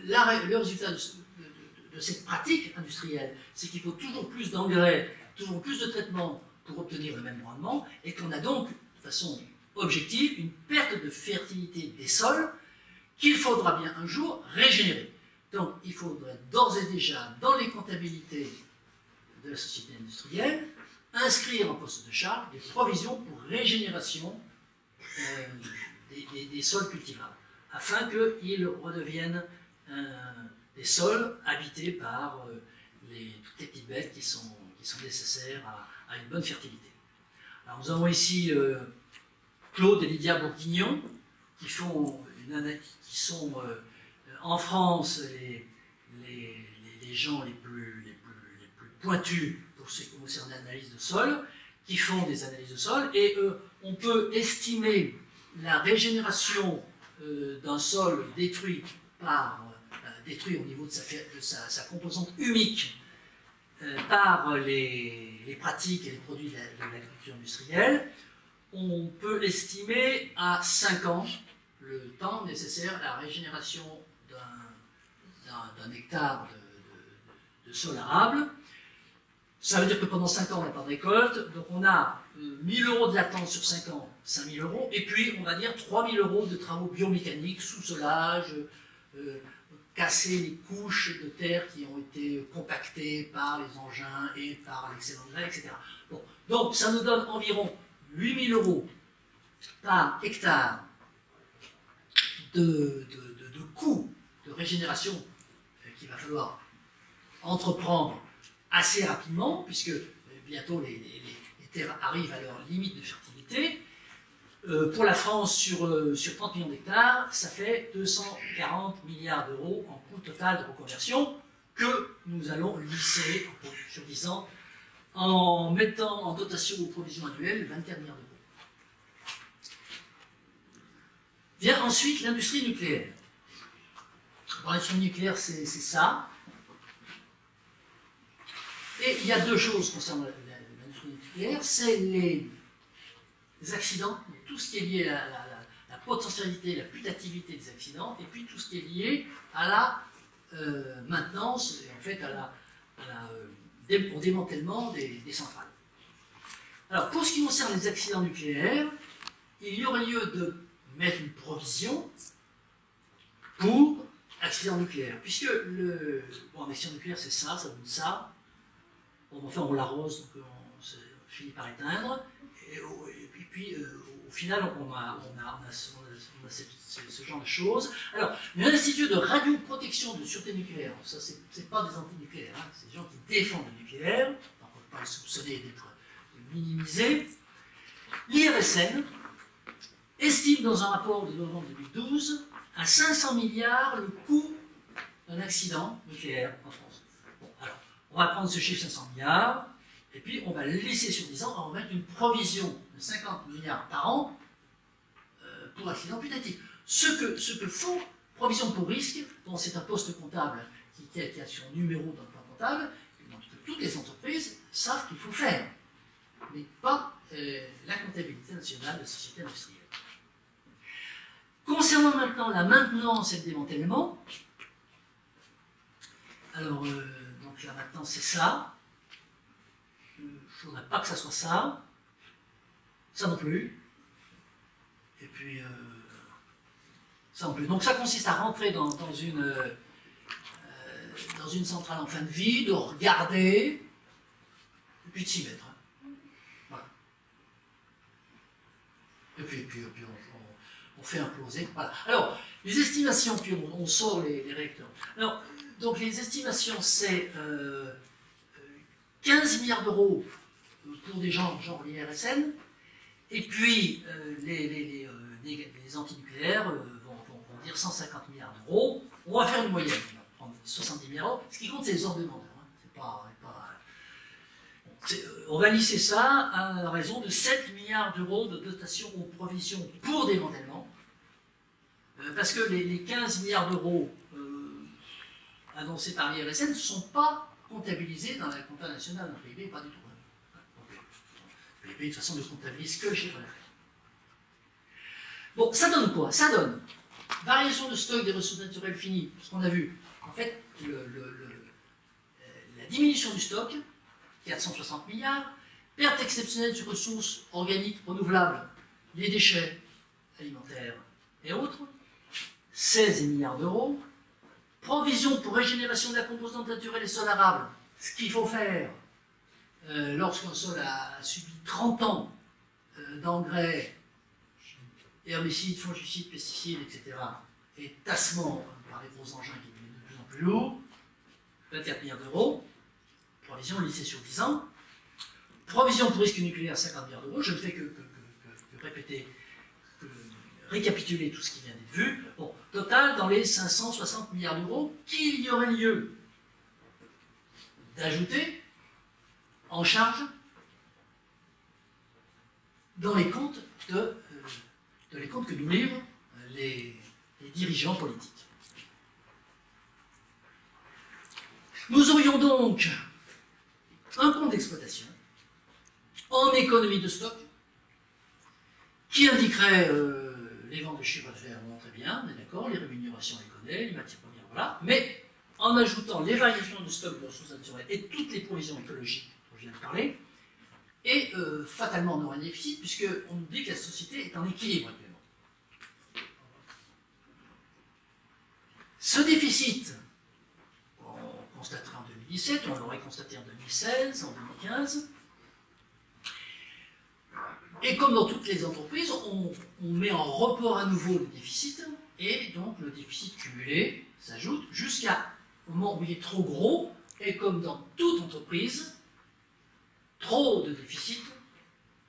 le résultat de cette pratique industrielle, c'est qu'il faut toujours plus d'engrais, toujours plus de traitements pour obtenir le même rendement, et qu'on a donc, de façon objective, une perte de fertilité des sols qu'il faudra bien un jour régénérer. Donc il faudrait d'ores et déjà, dans les comptabilités de la société industrielle, inscrire en poste de charge des provisions pour régénération des sols cultivables, afin qu'ils redeviennent des sols habités par toutes les petites bêtes qui sont nécessaires à une bonne fertilité. Alors nous avons ici Claude et Lydia Bourguignon, qui sont en France les gens les plus pointus pour ce qui concerne l'analyse de sol, qui font des analyses de sol, et on peut estimer la régénération d'un sol détruit au niveau de sa composante humique par les pratiques et les produits de l'agriculture industrielle. On peut estimer à 5 ans le temps nécessaire à la régénération d'un hectare de sol arable. Ça veut dire que pendant 5 ans, on n'a pas de récolte, donc on a 1000 € de latence sur 5 ans, 5000 €, et puis on va dire 3000 € de travaux biomécaniques, sous-solage, casser les couches de terre qui ont été compactées par les engins et par l'excédent de grêle, etc. Bon. Donc ça nous donne environ 8000 € par hectare de coûts de régénération qu'il va falloir entreprendre assez rapidement, puisque bientôt les terres arrivent à leur limite de fertilité. Pour la France, sur 30 millions d'hectares, ça fait 240 milliards d'euros en coût total de reconversion que nous allons lisser sur 10 ans en mettant en dotation aux provisions annuelles 24 milliards d'euros. Vient ensuite l'industrie nucléaire. L'industrie nucléaire, c'est ça. Et il y a deux choses concernant l'industrie nucléaire, c'est les accidents, tout ce qui est lié à la potentialité, la putativité des accidents, et puis tout ce qui est lié à la maintenance, et en fait au démantèlement des centrales. Alors pour ce qui concerne les accidents nucléaires, il y aurait lieu de mettre une provision pour accident nucléaire, puisque un accident nucléaire c'est ça donne ça. Bon, enfin, on l'arrose, donc on finit par éteindre. Et puis, au final, on a ce genre de choses. Alors, l'Institut de radioprotection de sûreté nucléaire, ça, c'est pas des antinucléaires, hein, c'est des gens qui défendent le nucléaire, donc on ne peut pas les soupçonner d'être minimisés. L'IRSN estime dans un rapport de novembre 2012 à 500 milliards le coût d'un accident nucléaire en France. Bon, alors, on va prendre ce chiffre 500 milliards, et puis on va le laisser sur 10 ans, on va mettre une provision de 50 milliards par an pour accident putatif. Ce que font provision pour risque, dont c'est un poste comptable qui a son numéro dans le plan comptable, que toutes les entreprises savent qu'il faut faire, mais pas la comptabilité nationale de la société industrielle. Concernant maintenant la maintenance et le démantèlement, alors donc là maintenant c'est ça. Il ne faudrait pas que ça soit ça. Ça non plus. Et puis ça non plus. Donc ça consiste à rentrer dans une centrale en fin de vie, de regarder, et puis de s'y mettre. Voilà. Et puis on fait imploser. Voilà. Alors, les estimations, puis on sort les réacteurs. Alors, donc les estimations, c'est 15 milliards d'euros pour des gens genre l'IRSN, et puis les antinucléaires vont dire 150 milliards d'euros. On va faire une moyenne, on va prendre 70 milliards d'euros. Ce qui compte, c'est les ordres de grandeur. On va lisser ça à raison de 7 milliards d'euros de dotation aux provisions pour démantèlement, parce que les 15 milliards d'euros annoncés par l'IRSN ne sont pas comptabilisés dans la compta nationale d'un PIB, pas du tout. Le PIB, de toute façon, ne comptabilise que le chiffre d'affaires. Bon, ça donne quoi? Ça donne variation de stock des ressources naturelles finies, ce qu'on a vu. En fait, la diminution du stock, 460 milliards, perte exceptionnelle sur ressources organiques renouvelables, les déchets alimentaires et autres, 16 milliards d'euros, Provision pour régénération de la composante naturelle des sols arables. Ce qu'il faut faire lorsqu'un sol a subi 30 ans d'engrais, herbicides, fongicides, pesticides, etc., et tassement par les gros engins qui deviennent de plus en plus lourds, 24 milliards d'euros. Provision lissée sur 10 ans. Provision pour risque nucléaire, 50 milliards d'euros. Je ne fais que répéter, récapituler tout ce qui vient d'être vu. Bon, total, dans les 560 milliards d'euros qu'il y aurait lieu d'ajouter en charge dans les comptes, les comptes que nous livrent les dirigeants politiques. Nous aurions donc un compte d'exploitation en économie de stock qui indiquerait les ventes de chiffre d'affaires, très bien, on est d'accord, les rémunérations, on les connaît, les matières premières, voilà, mais en ajoutant les variations de stock de ressources naturelles et toutes les provisions écologiques dont je viens de parler, et fatalement on aura un déficit, puisqu'on nous dit que la société est en équilibre actuellement. Ce déficit, on constaterait en 2017, on l'aurait constaté en 2016, en 2015, et comme dans toutes les entreprises, on met en report à nouveau le déficit, et donc le déficit cumulé s'ajoute jusqu'à au moment où il est trop gros, et comme dans toute entreprise, trop de déficit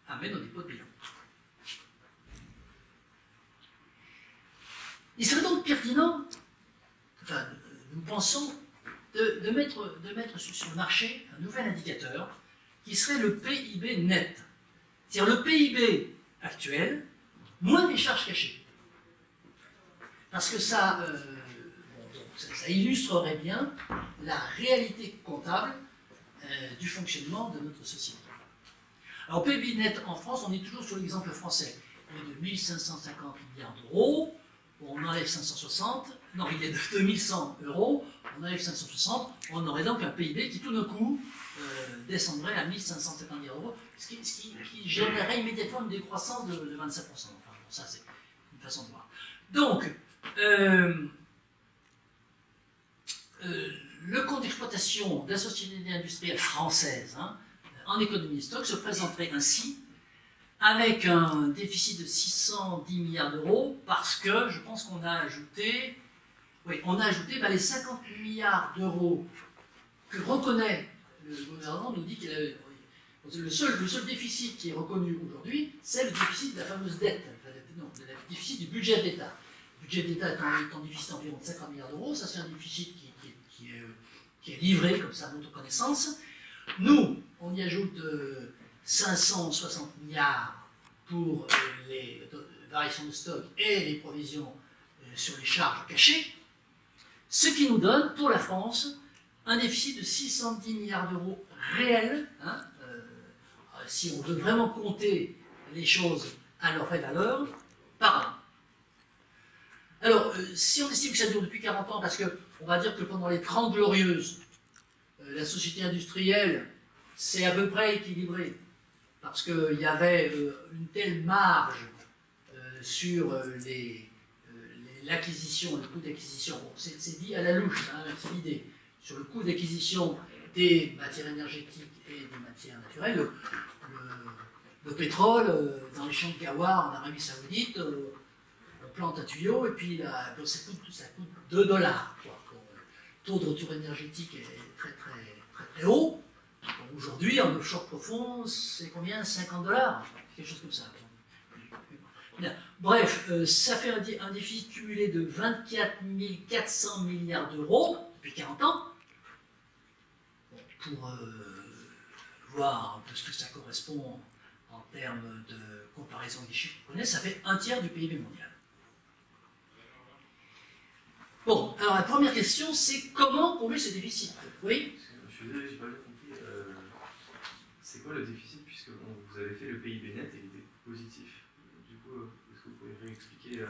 amène au dépôt de bilan. Il serait donc pertinent, enfin, nous pensons, de mettre sur le marché un nouvel indicateur qui serait le PIB net. C'est-à-dire le PIB actuel, moins les charges cachées. Parce que ça illustrerait bien la réalité comptable du fonctionnement de notre société. Alors, PIB net en France, on est toujours sur l'exemple français. Il est de 1550 milliards d'euros, on enlève 560, non, il est de 2100 euros, on enlève 560, on aurait donc un PIB qui tout d'un coup descendrait à 1550 milliards d'euros, ce qui générerait immédiatement une décroissance de 25%. Enfin, bon, ça, c'est une façon de voir. Donc, le compte d'exploitation de la société industrielle française en économie de stock se présenterait ainsi, avec un déficit de 610 milliards d'euros, parce que je pense qu'on a ajouté, les 50 milliards d'euros que reconnaît le gouvernement, nous dit qu'il a. Le seul déficit qui est reconnu aujourd'hui, c'est le déficit de la fameuse dette, le déficit du budget d'État. Le budget d'État est en déficit d'environ 50 milliards d'euros, ça c'est un déficit qui est livré comme ça à notre connaissance. Nous, on y ajoute 560 milliards pour les variations de stock et les provisions sur les charges cachées, ce qui nous donne, pour la France, un déficit de 610 milliards d'euros réels, si on veut vraiment compter les choses à leur vraie valeur, par an. Alors, si on estime que ça dure depuis 40 ans, parce qu'on va dire que pendant les 30 glorieuses, la société industrielle s'est à peu près équilibrée, parce qu'il y avait une telle marge sur l'acquisition, le coût d'acquisition. Bon, c'est dit à la louche, c'est l'idée. Sur le coût d'acquisition des matières énergétiques et des matières naturelles, le pétrole, dans les champs de Gawar en Arabie Saoudite, on plante un tuyau et puis ça coûte 2 $. Le taux de retour énergétique est très haut. Aujourd'hui, en offshore profond, c'est combien? 50 $, quelque chose comme ça. Bien. Bref, ça fait un déficit cumulé de 24 400 milliards d'euros depuis 40 ans. Pour voir un peu ce que ça correspond en termes de comparaison des chiffres qu'on connaît, ça fait un tiers du PIB mondial. Bon, alors la première question, c'est comment combler ce déficit? Oui? Je suis désolé, j'ai pas bien compris. C'est quoi le déficit, puisque vous avez fait le PIB net et il était positif? Du coup, est-ce que vous pouvez réexpliquer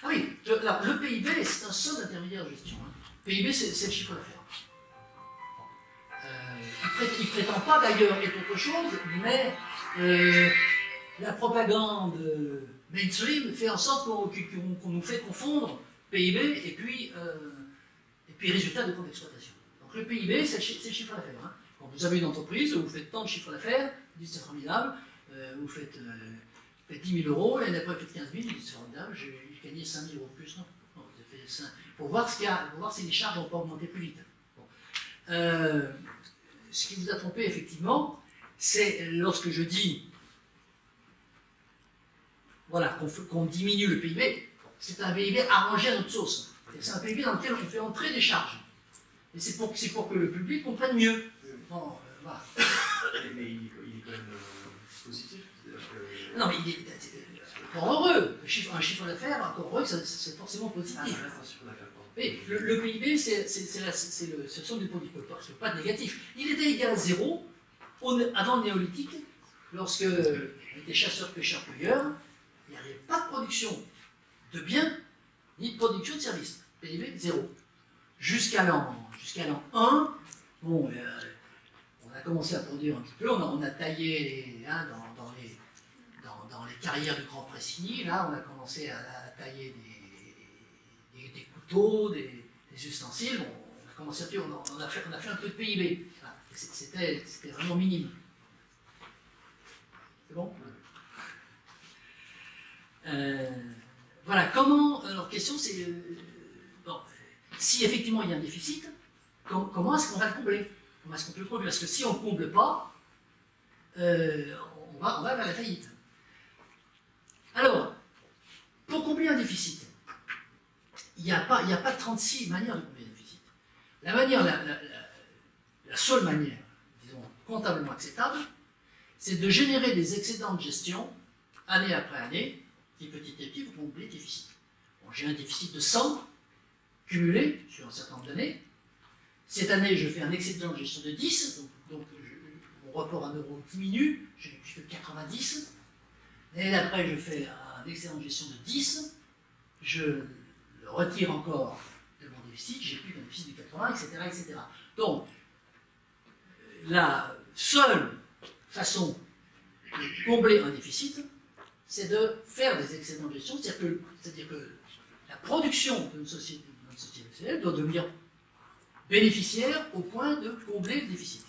Ah oui, alors, le PIB, c'est un solde intermédiaire de gestion. PIB, c'est le chiffre d'affaires. Il ne prétend pas d'ailleurs être autre chose, mais la propagande mainstream fait en sorte qu'on nous fait confondre PIB et puis résultat de compte d'exploitation. Donc le PIB, c'est le chiffre d'affaires. Hein. Quand vous avez une entreprise, vous faites tant de chiffre d'affaires, vous dites c'est formidable, vous faites 10 000 euros, l'année d'après vous faites 15 000, vous dites c'est formidable, j'ai gagné 5 000 euros de plus. Non, non, vous avez fait 5. Pour voir si les charges n'ont pas augmenté plus vite. Bon. Ce qui vous a trompé, effectivement, c'est lorsque je dis voilà, qu'on diminue le PIB, c'est un PIB arrangé à notre sauce. C'est un PIB dans lequel on fait entrer des charges. Et c'est pour que le public comprenne mieux. Bon, voilà. Mais il est quand même positif. Non, mais il est encore heureux. Un chiffre d'affaires, encore heureux, c'est forcément positif. Ah, ça reste un chiffre d'affaires. Mais le PIB, ce sont des produits, c'est pas de négatif. Il était égal à 0 avant le néolithique, lorsque on était chasseurs-pêcheurs-cueilleurs, il n'y avait pas de production de biens, ni de production de services. PIB, 0. Jusqu'à l'an 1, bon, on a commencé à produire un petit peu, on a taillé dans les carrières du Grand Pressigny, là, on a commencé à tailler des couteaux, des ustensiles, on a commencé à on a fait un peu de PIB. Voilà. C'était vraiment minime. C'est bon? Voilà, comment. Alors, question, c'est. Bon, si effectivement il y a un déficit, comment est-ce qu'on va le combler? Comment est-ce qu'on peut le combler? Parce que si on ne comble pas, on va vers la faillite. Alors, pour combler un déficit, il n'y a pas 36 manières de combler un déficit. La seule manière, disons, comptablement acceptable, c'est de générer des excédents de gestion, année après année, qui petit à petit vont combler le déficit. Bon, j'ai un déficit de 100 cumulé sur un certain nombre d'années. Cette année, je fais un excédent de gestion de 10, donc mon rapport en euros diminue, je n'ai plus que 90. L'année d'après, je fais un excédent de gestion de 10, je le retire encore de mon déficit, j'ai plus qu'un déficit de 80, etc. Donc, la seule façon de combler un déficit, c'est de faire des excédents de gestion, c'est-à-dire que la production d'une société industrielle doit devenir bénéficiaire au point de combler le déficit.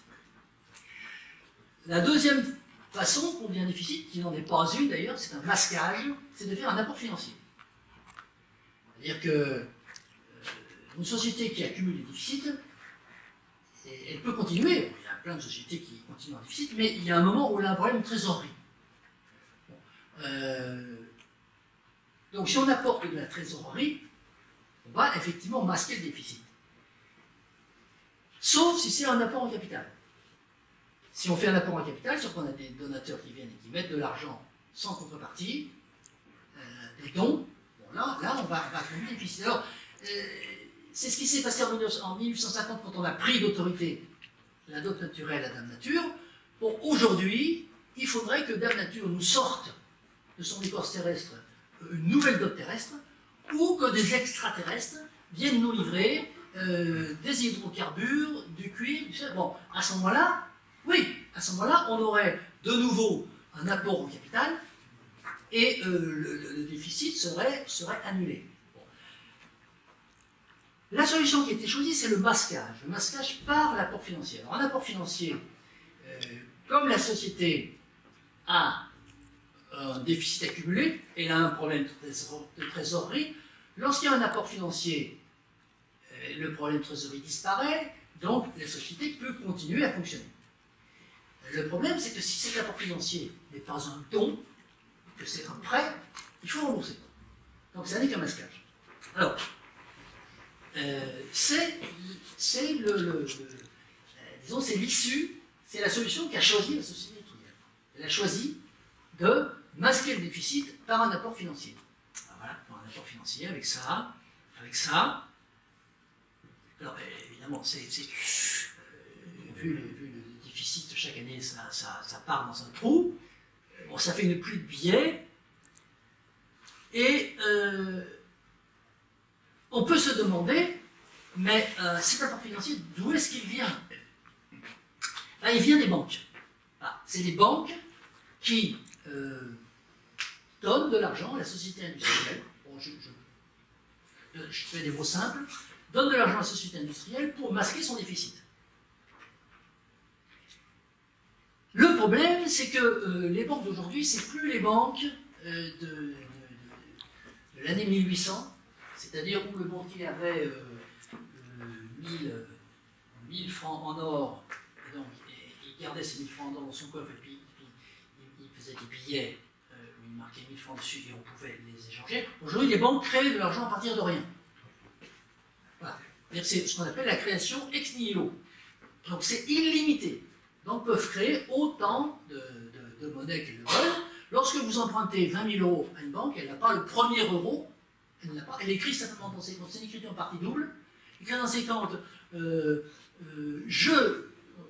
La deuxième façon de combler un déficit, qui n'en est pas une d'ailleurs, c'est un masquage, c'est de faire un apport financier. C'est-à-dire que une société qui accumule des déficits, elle peut continuer, il y a plein de sociétés qui continuent en déficit, mais il y a un moment où elle a un problème de trésorerie. Donc si on apporte de la trésorerie, on va effectivement masquer le déficit. Sauf si c'est un apport en capital. Si on fait un apport en capital, c'est qu'on a des donateurs qui viennent et qui mettent de l'argent sans contrepartie, des dons, bon, là on va combler le déficit. Alors, c'est ce qui s'est passé en 1850 quand on a pris d'autorité la dot naturelle à Dame Nature. Bon, aujourd'hui, il faudrait que Dame Nature nous sorte de son écorce terrestre une nouvelle dot terrestre, ou que des extraterrestres viennent nous livrer des hydrocarbures, du cuivre, du sel. Bon, à ce moment-là, oui, à ce moment-là, on aurait de nouveau un apport en capital et le déficit serait annulé. Bon. La solution qui a été choisie, c'est le masquage par l'apport financier. Alors, un apport financier, comme la société a un déficit accumulé, et elle a un problème de trésorerie, lorsqu'il y a un apport financier, le problème de trésorerie disparaît, donc la société peut continuer à fonctionner. Le problème, c'est que si cet apport financier n'est pas un don, que c'est un prêt, il faut rembourser. Donc ça n'est qu'un masquage. Alors, c'est l'issue, c'est la solution qu'a choisie la société industrielle. Elle a choisi de masquer le déficit par un apport financier. Alors voilà, par un apport financier avec ça. Alors évidemment, vu le déficit chaque année, ça part dans un trou. Bon, ça fait une pluie de billets. Et on peut se demander, mais cet apport financier, d'où est-ce qu'il vient? Là, il vient des banques. Ah, c'est les banques qui donnent de l'argent à la société industrielle. Bon, je fais des mots simples. donne de l'argent à la société industrielle pour masquer son déficit. Le problème, c'est que les banques d'aujourd'hui, c'est plus les banques de l'année 1800, c'est-à-dire où le banquier avait 1000 francs en or, et donc il gardait ces 1000 francs en or dans son coffre, et puis il faisait des billets où il marquait 1000 francs dessus et on pouvait les échanger. Aujourd'hui, les banques créent de l'argent à partir de rien. Voilà. C'est ce qu'on appelle la création ex nihilo. Donc c'est illimité. Donc peuvent créer autant de monnaie qu'elles le veulent. Lorsque vous empruntez 20 000 euros à une banque, elle n'a pas le premier euro, elle n'a pas, elle écrit simplement dans ses comptes, c'est une écriture en partie double, elle écrit dans ses comptes,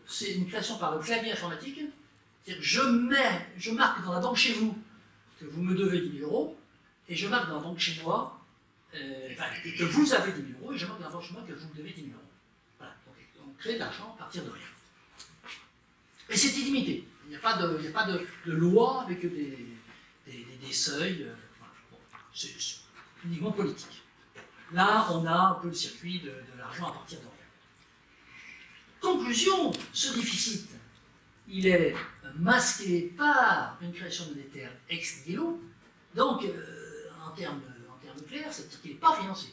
c'est une création par le clavier informatique, c'est-à-dire je marque dans la banque chez vous que vous me devez 10 000 euros, et je marque dans la banque chez moi, que vous avez 10 000 euros, et je marque dans la banque chez moi que vous me devez 10 000 euros. Voilà, donc on crée de l'argent à partir de rien. Et c'est illimité. Il n'y a pas de loi avec des seuils. Voilà. Bon, c'est uniquement politique. Là, on a un peu le circuit de l'argent à partir de rien. Conclusion, ce déficit, il est masqué par une création monétaire ex nihilo. Donc, en termes clairs, c'est-à-dire qu'il n'est pas financé.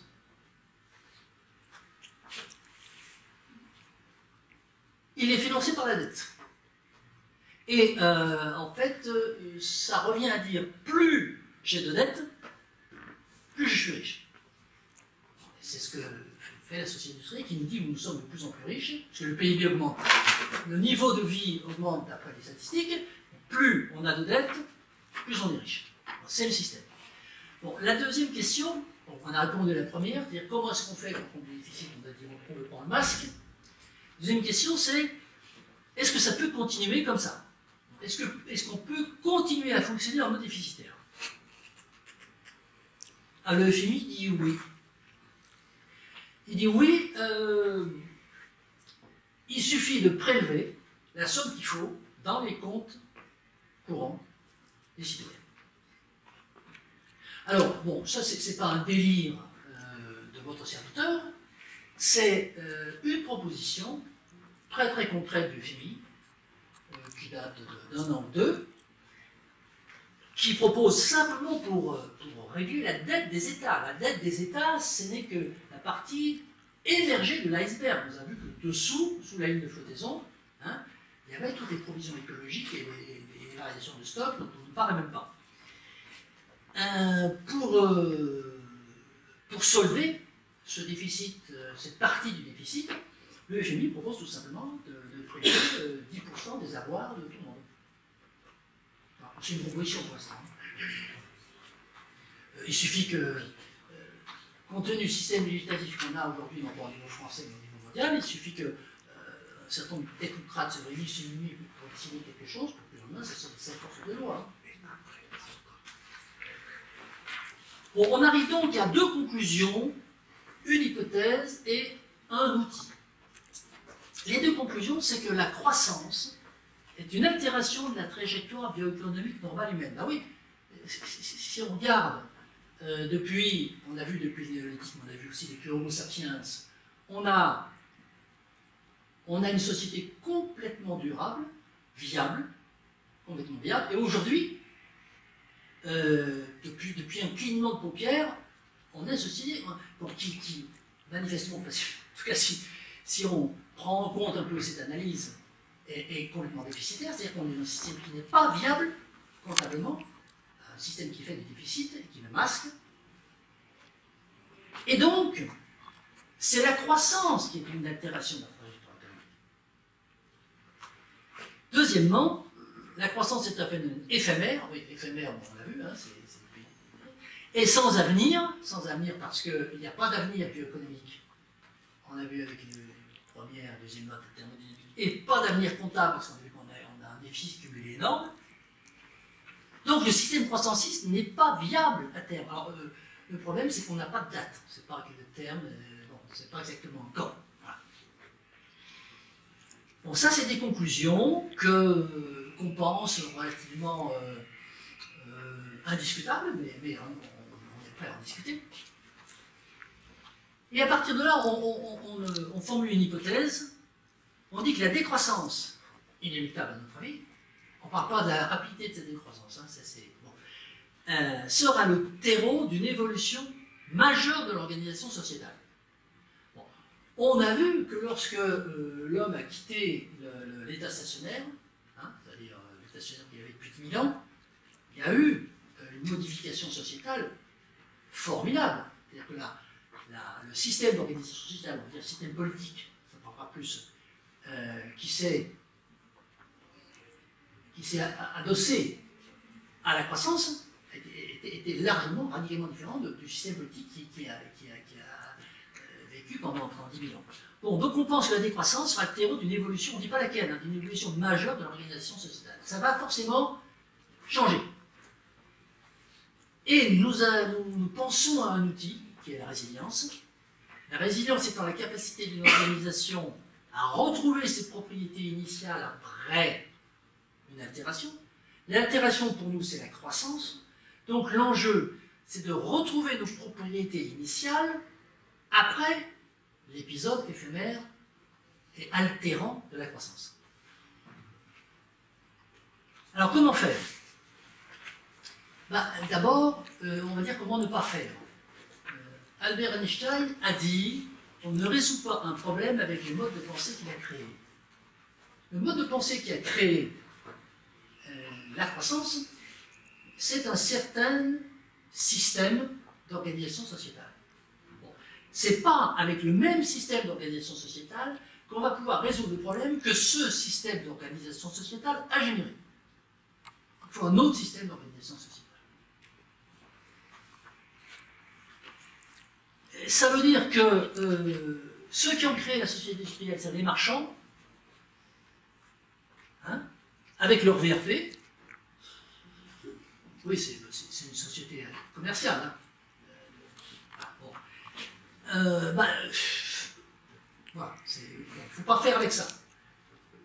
Il est financé par la dette. Et en fait, ça revient à dire, plus j'ai de dettes, plus je suis riche. C'est ce que fait la société industrielle qui nous dit que nous sommes de plus en plus riches, parce que le PIB augmente. Le niveau de vie augmente d'après les statistiques, plus on a de dettes, plus on est riche. C'est le système. Bon, la deuxième question, bon, on a répondu à la première, c'est-à-dire comment est-ce qu'on fait quand on est déficit, on a dit on prend le masque. Deuxième question, c'est est-ce que ça peut continuer comme ça? Est-ce qu'on peut continuer à fonctionner en mode déficitaire? Alors le FMI dit oui. Il dit oui, il suffit de prélever la somme qu'il faut dans les comptes courants des citoyens. Alors, bon, ça c'est pas un délire de votre serviteur, c'est une proposition très très concrète du FMI, qui date d'un an ou deux, qui propose simplement pour régler la dette des États. La dette des États, ce n'est que la partie émergée de l'iceberg. Vous avez vu que dessous, sous la ligne de flottaison, hein, il y avait toutes les provisions écologiques et les variations de stock dont on ne parle même pas. Pour solver ce déficit, cette partie du déficit, le FMI propose tout simplement de prélever 10% des avoirs de tout le monde. C'est une proposition pour l'instant. Il suffit que, compte tenu du système législatif qu'on a aujourd'hui, non pas au niveau français mais au niveau mondial, il suffit que un certain nombre de technocrates se réunissent une nuit pour décider quelque chose, pour que le lendemain, ça force de loi. Bon, on arrive donc à deux conclusions, une hypothèse et un outil. Les deux conclusions, c'est que la croissance est une altération de la trajectoire bioéconomique normale humaine. Ah oui, si on regarde depuis, on a vu depuis le néolithique, on a vu aussi depuis Homo sapiens, on a une société complètement durable, viable, complètement viable, et aujourd'hui, depuis un clignement de paupières, on a une société qui manifestement, en tout cas si on prend en compte un peu cette analyse, est complètement déficitaire, c'est-à-dire qu'on est dans un système qui n'est pas viable comptablement, un système qui fait des déficits et qui le masque. Et donc, c'est la croissance qui est une altération de la trajectoire économique. Deuxièmement, la croissance est un phénomène éphémère, oui, éphémère, on l'a vu, hein, et sans avenir parce qu'il n'y a pas d'avenir bioéconomique. On a vu avec les premières, deuxième note, et pas d'avenir comptable, parce qu'on a vu qu'on a un déficit cumulé énorme. Donc le système croissanciste n'est pas viable à terme. Alors le problème, c'est qu'on n'a pas de date. On ne sait pas quel est le terme, on ne sait pas exactement quand. Voilà. Bon, ça, c'est des conclusions qu'on pense relativement indiscutables, mais on est prêt à en discuter. Et à partir de là, on formule une hypothèse. On dit que la décroissance, inéluctable à notre avis, on ne parle pas de la rapidité de cette décroissance, hein, bon, sera le terreau d'une évolution majeure de l'organisation sociétale. Bon. On a vu que lorsque l'homme a quitté l'état stationnaire, hein, c'est-à-dire l'état stationnaire qu'il y avait depuis 1000 ans, il y a eu une modification sociétale formidable. C'est-à-dire que le système d'organisation sociétale, on va dire le système politique, ça ne parlera plus, qui s'est adossé à la croissance, était largement, radicalement différent du système politique qui a vécu pendant 10 000 ans. Bon, donc on pense que la décroissance sera le terreau d'une évolution, on ne dit pas laquelle, hein, d'une évolution majeure de l'organisation sociétale. Ça va forcément changer. Et nous pensons à un outil qui est la résilience. La résilience étant la capacité d'une organisation à retrouver ses propriétés initiales après une altération. L'altération pour nous, c'est la croissance. Donc l'enjeu, c'est de retrouver nos propriétés initiales après l'épisode éphémère et altérant de la croissance. Alors comment faire? D'abord, on va dire comment ne pas faire. Albert Einstein a dit on ne résout pas un problème avec les modes de pensée qu'il a créés. Le mode de pensée qui a créé la croissance, c'est un certain système d'organisation sociétale. Bon. Ce n'est pas avec le même système d'organisation sociétale qu'on va pouvoir résoudre le problème que ce système d'organisation sociétale a généré. Il faut un autre système d'organisation sociétale. Ça veut dire que ceux qui ont créé la société industrielle, c'est les marchands, hein, avec leur VRP. Oui, c'est une société commerciale. Hein. Bon. Voilà, il ne faut pas faire avec ça.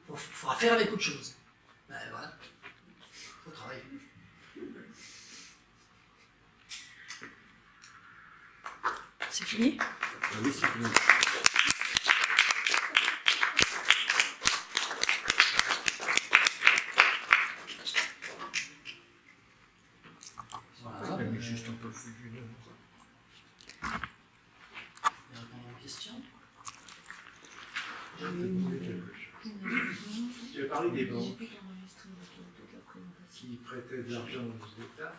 Il faudra faire avec autre chose. Voilà. Il faut travailler. C'est fini? Oui, c'est fini. Voilà. Il y a juste un peu plus d'une heure. Il y a une question? Tu as parlé des banques qui prêtaient de l'argent aux États.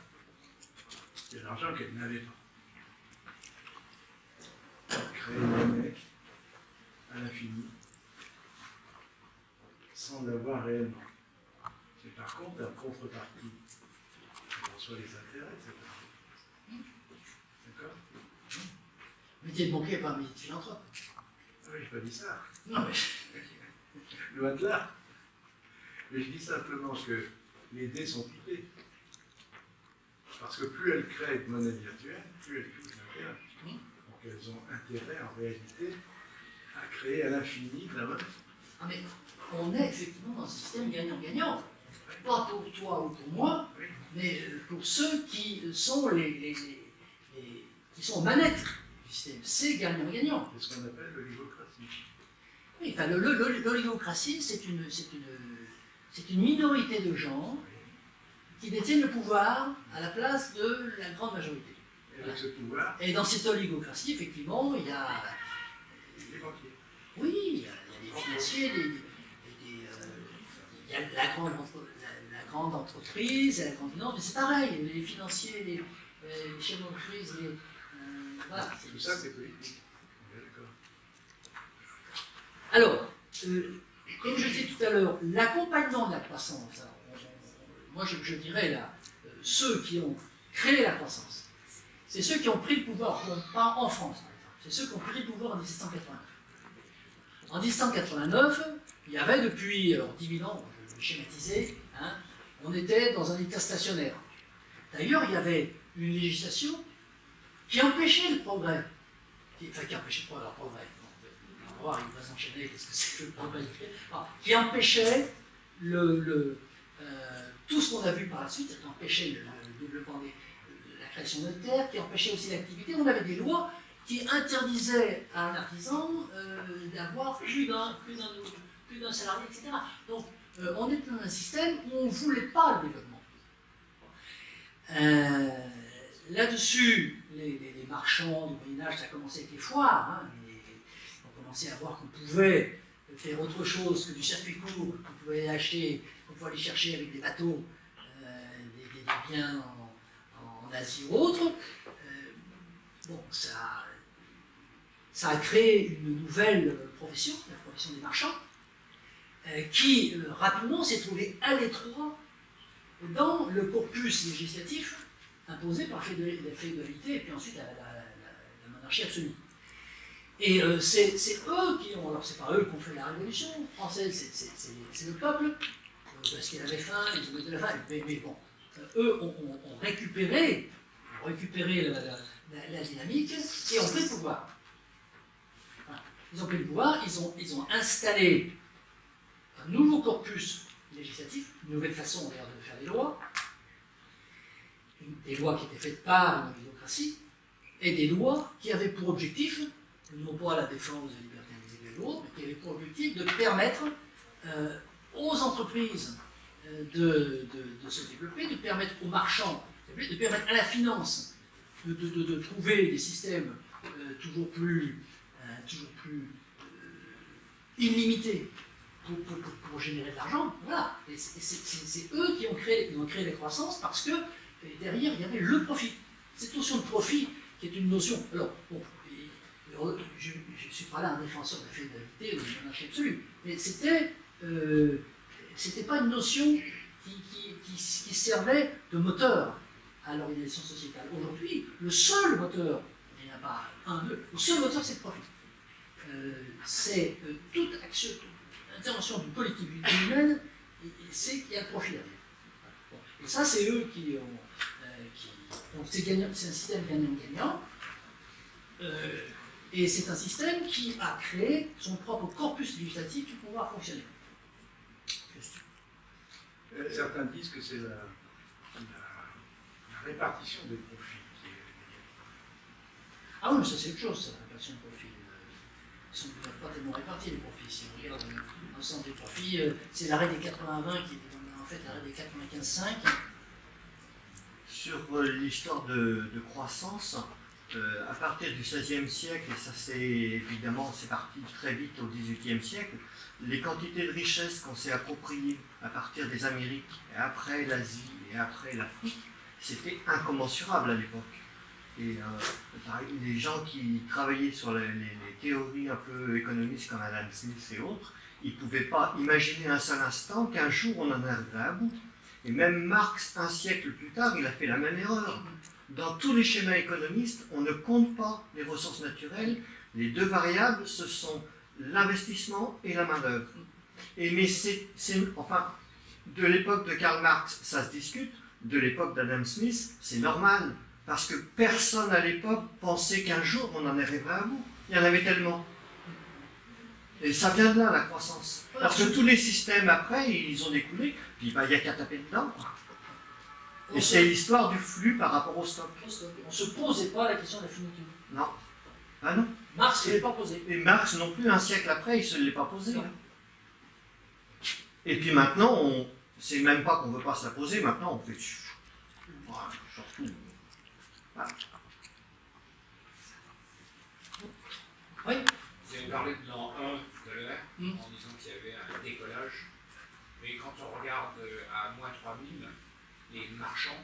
C'est de l'argent qu'elles n'avaient pas. Créer une monnaie à l'infini sans l'avoir réellement. Mais par contre, la contrepartie, on reçoit les intérêts de cette argent. D'accord? Le métier de banquier n'est pas un métier de philanthrope. Ah oui, je n'ai pas dit ça. Non, mais... Loin de là. Mais je dis simplement que les dés sont pipés. Parce que plus elles créent de monnaie virtuelle, plus elles touchent l'intérêt. Donc elles ont intérêt en réalité à créer à l'infini de la monnaie. Ah mais on est effectivement dans un système gagnant-gagnant. Pas pour toi ou pour moi, mais pour ceux qui sont qui sont aux manettes du système. C'est gagnant-gagnant. C'est ce qu'on appelle l'oligocratie. Oui, enfin, l'oligocratie, c'est une minorité de gens qui détiennent le pouvoir à la place de la grande majorité. Et avec ce pouvoir, et dans cette oligocratie, effectivement, il y a... les banquiers. Oui, il y a des financiers, il y a la grande entreprise, la grande finance, mais c'est pareil, les financiers, les chefs d'entreprise, voilà. Tout ça, c'est politique. D'accord. Alors, comme je disais tout à l'heure, l'accompagnement de la croissance, moi je dirais là, ceux qui ont créé la croissance, c'est ceux qui ont pris le pouvoir, pas en France, par exemple, c'est ceux qui ont pris le pouvoir en 1789. En 1789, il y avait depuis 10 000 ans, je vais schématiser, hein, on était dans un état stationnaire. D'ailleurs, il y avait une législation qui empêchait le progrès. Enfin, qui empêchait le progrès. On va voir, il va s'enchaîner, qu'est-ce que c'est que le progrès. Qui empêchait tout ce qu'on a vu par la suite, qui empêchait le développement de la création de terres, qui empêchait aussi l'activité. On avait des lois qui interdisait à un artisan d'avoir plus d'un salarié, etc. Donc, on est dans un système où on ne voulait pas le développement. Là-dessus, les marchands du Moyen-Âge, ça a commencé avec les foires. Hein, on commençait à voir qu'on pouvait faire autre chose que du circuit court, qu'on pouvait aller chercher avec des bateaux des biens en Asie ou autre. Bon, ça a créé une nouvelle profession, la profession des marchands, qui rapidement s'est trouvée à l'étroit dans le corpus législatif imposé par la féodalité et puis ensuite la monarchie absolue. Et c'est eux qui ont, alors c'est pas eux qui ont fait la Révolution française, c'est le peuple, parce qu'il avait faim, ils ont mis de la faim, mais bon, eux ont récupéré la dynamique et ont pris le pouvoir. Ils ont pris le pouvoir, ils ont installé un nouveau corpus législatif, une nouvelle façon d'ailleurs de faire des lois qui étaient faites par la démocratie, et des lois qui avaient pour objectif, non pas la défense des libertés individuelles ou autres, mais qui avaient pour objectif de permettre aux entreprises de se développer, de permettre aux marchands, de permettre à la finance de trouver des systèmes toujours plus illimités pour générer de l'argent. Voilà. Et c'est eux qui ont créé la croissance parce que derrière, il y avait le profit. Cette notion de profit qui est une notion... Alors, bon, je ne suis pas là un défenseur de la féodalité ou de la monarchie absolue, mais c'était pas une notion qui servait de moteur à l'organisation sociétale. Aujourd'hui, le seul moteur, il n'y en a pas un, deux, le seul moteur, c'est le profit. C'est toute action, toute intervention d'une politique humaine, c'est qu'il y a le profit derrière. Bon. Et ça, c'est eux qui ont... donc c'est un système gagnant-gagnant. Et c'est un système qui a créé son propre corpus législatif pour pouvoir fonctionner. Certains disent que c'est la répartition des profits qui est... Ah oui, mais ça c'est autre chose, ça, la répartition des profits. Ils ne sont pas tellement répartis, les profits. Si on regarde l'ensemble des profits, c'est l'arrêt des 80-20 qui est en fait l'arrêt des 95-5. Sur l'histoire de croissance, à partir du XVIe siècle, et ça c'est parti très vite au XVIIIe siècle, les quantités de richesses qu'on s'est appropriées à partir des Amériques, et après l'Asie, et après l'Afrique, c'était incommensurable à l'époque. Et les gens qui travaillaient sur les théories un peu économistes comme Adam Smith et autres, ils ne pouvaient pas imaginer un seul instant qu'un jour on en arriverait à bout. Et même Marx, un siècle plus tard, il a fait la même erreur. Dans tous les schémas économistes, on ne compte pas les ressources naturelles. Les deux variables, ce sont l'investissement et la main-d'œuvre. Mais enfin, de l'époque de Karl Marx, ça se discute. De l'époque d'Adam Smith, c'est normal. Parce que personne à l'époque pensait qu'un jour on en arriverait à bout. Il y en avait tellement. Et ça vient de là, la croissance. Parce que tous les systèmes après, ils ont découlé, puis il n'y a qu'à taper dedans. Et c'est l'histoire du flux par rapport au stock. On ne se posait pas la question de la finitude. Non. Ah non. Marx ne l'avait pas posé. Et Marx non plus, un siècle après, il ne se l'est pas posé. Hein. Et puis maintenant, c'est même pas qu'on ne veut pas se la poser, maintenant on fait... Voilà, surtout... Voilà. Oui. Vous avez parlé de l'an 1 tout à l'heure, en disant qu'il y avait un décollage. Mais quand on regarde à moins 3000, les marchands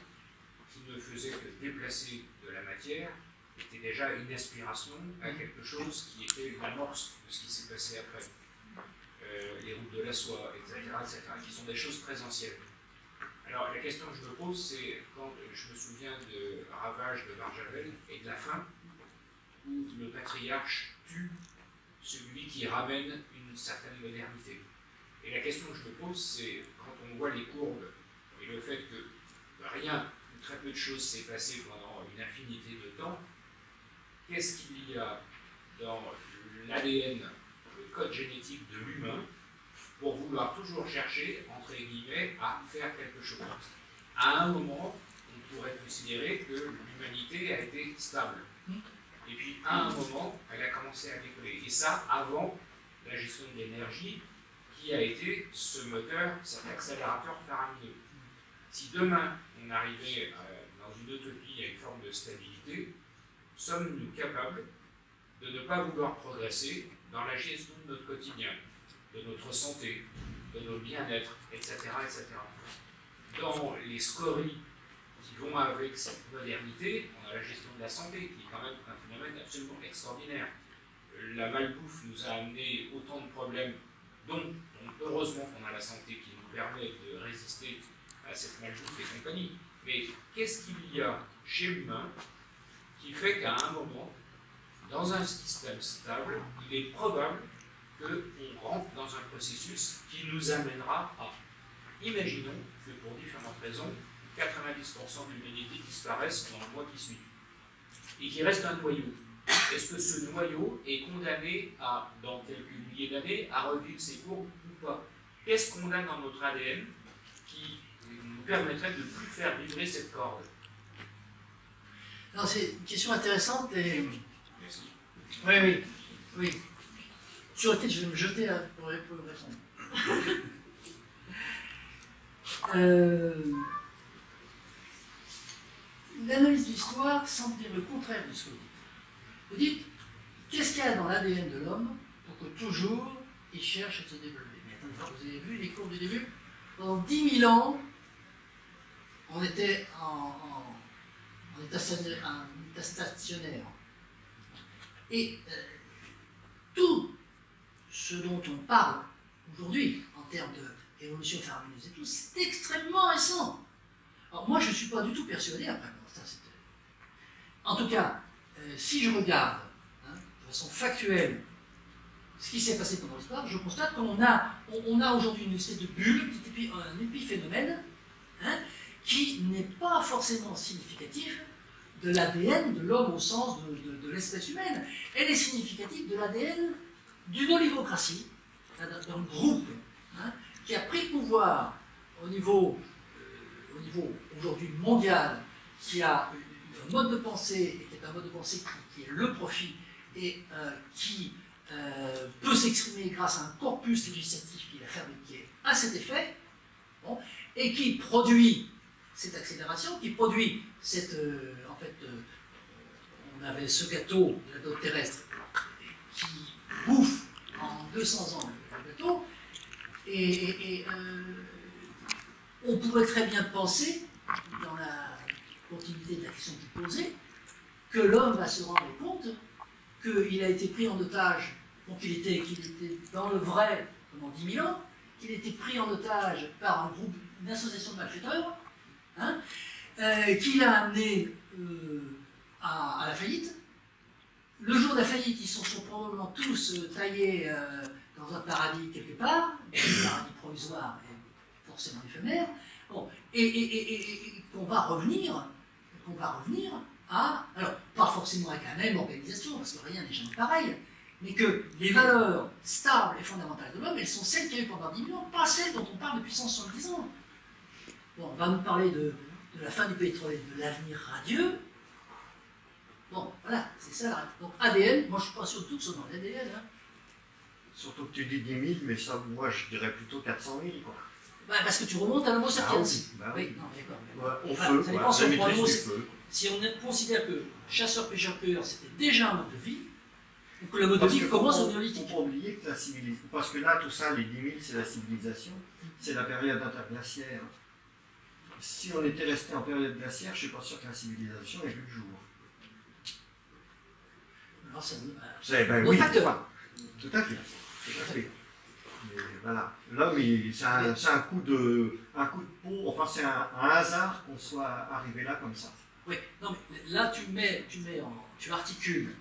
qui ne faisaient que déplacer de la matière étaient déjà une aspiration à quelque chose qui était une amorce de ce qui s'est passé après. Les routes de la soie, etc., qui sont des choses très anciennes. Alors la question que je me pose, c'est quand je me souviens de Ravage de Barjavel et de la fin, où le patriarche tue celui qui ramène une certaine modernité. Et la question que je me pose, c'est quand on voit les courbes et le fait que rien, ou très peu de choses s'est passé pendant une infinité de temps, qu'est-ce qu'il y a dans l'ADN, le code génétique de l'humain, pour vouloir toujours chercher, entre guillemets, à faire quelque chose. À un moment, on pourrait considérer que l'humanité a été stable. Et puis, à un moment, elle a commencé à décoller. Et ça, avant la gestion de l'énergie, qui a été ce moteur, cet accélérateur faramineux. Si demain, on arrivait dans une utopie à une forme de stabilité, sommes-nous capables de ne pas vouloir progresser dans la gestion de notre quotidien, de notre santé, de notre bien-être, etc., etc. Dans les scories qui vont avec cette modernité, on a la gestion de la santé, qui est quand même un phénomène absolument extraordinaire. La malbouffe nous a amené autant de problèmes, dont heureusement qu'on a la santé qui nous permet de résister à cette malbouffe et compagnie. Mais qu'est-ce qu'il y a chez l'humain qui fait qu'à un moment, dans un système stable, il est probable qu'on rentre dans un processus qui nous amènera à, imaginons que pour différentes raisons, 90% de l'humanité disparaissent dans le mois qui suit, et qu'il reste un noyau. Est-ce que ce noyau est condamné à, dans quelques milliers d'années, à revivre ses courbes ou pas? Qu'est-ce qu'on a dans notre ADN qui nous permettrait de ne plus faire vibrer cette corde? C'est une question intéressante et... Merci. Oui. Sur laquelle je vais me jeter pour répondre. L'analyse de l'histoire semble dire le contraire de ce que vous dites. Vous dites, qu'est-ce qu'il y a dans l'ADN de l'homme pour que toujours il cherche à se développer? Mais attendez, vous avez vu les courbes du début? Pendant 10 000 ans, on était en état stationnaire. Et tout ce dont on parle aujourd'hui, en termes d'évolution faramineuse et tout, c'est extrêmement récent. Alors moi, je ne suis pas du tout persuadé, après, en tout cas, si je regarde de façon factuelle ce qui s'est passé pendant l'histoire, je constate qu'on a aujourd'hui une espèce de bulle, un épiphénomène, qui n'est pas forcément significatif de l'ADN de l'homme au sens de l'espèce humaine. Elle est significative de l'ADN d'une oligocratie, d'un groupe qui a pris le pouvoir au niveau aujourd'hui mondial, qui a un mode de pensée, qui est un mode de pensée qui est le profit, et qui peut s'exprimer grâce à un corpus législatif qu'il a fabriqué à cet effet, et qui produit cette accélération, qui produit cette... on avait ce gâteau de la dot terrestre qui bouffe en 200 ans le gâteau, et on pourrait très bien penser, dans la continuité de la question que vous posez, que l'homme va se rendre compte qu'il a été pris en otage, donc qu'il était dans le vrai pendant 10 000 ans, qu'il a été pris en otage par un groupe, une association de malfaiteurs, qui l'a amené à la faillite. Le jour de la faillite, ils se sont probablement tous taillés dans un paradis quelque part, un paradis provisoire et forcément éphémère, et qu'on va revenir à, alors pas forcément avec la même organisation, parce que rien n'est jamais pareil, mais que les valeurs stables et fondamentales de l'homme, elles sont celles qu'il y a eu pendant 10 000 ans, pas celles dont on parle depuis 170 ans. Bon, on va nous parler de la fin du pétrole et de l'avenir radieux. Bon, voilà, c'est ça la... Donc ADN, moi je ne suis pas sûr du tout que ce soit dans l'ADN. Surtout que tu dis 10 000, mais ça, moi je dirais plutôt 400 000, quoi. Parce que tu remontes à l'homo sapiens. Oui, non, d'accord. Ouais, au voilà, feu, ça dépend si on prend l'homo feu. Si on considère que chasseur-pêcheur-cueilleur c'était déjà un mode de vie, ou que le mode de vie commence au néolithique. Il ne faut pas oublier que la civilisation, parce que là, tout ça, les 10 000, c'est la civilisation, c'est la période interglaciaire. Si on était resté en période glaciaire, je ne suis pas sûr que la civilisation ait vu le jour. Alors, oui, tout à fait. Mais voilà, l'homme, c'est un coup de peau, enfin c'est un hasard qu'on soit arrivé là comme ça. Oui, non, mais là tu articules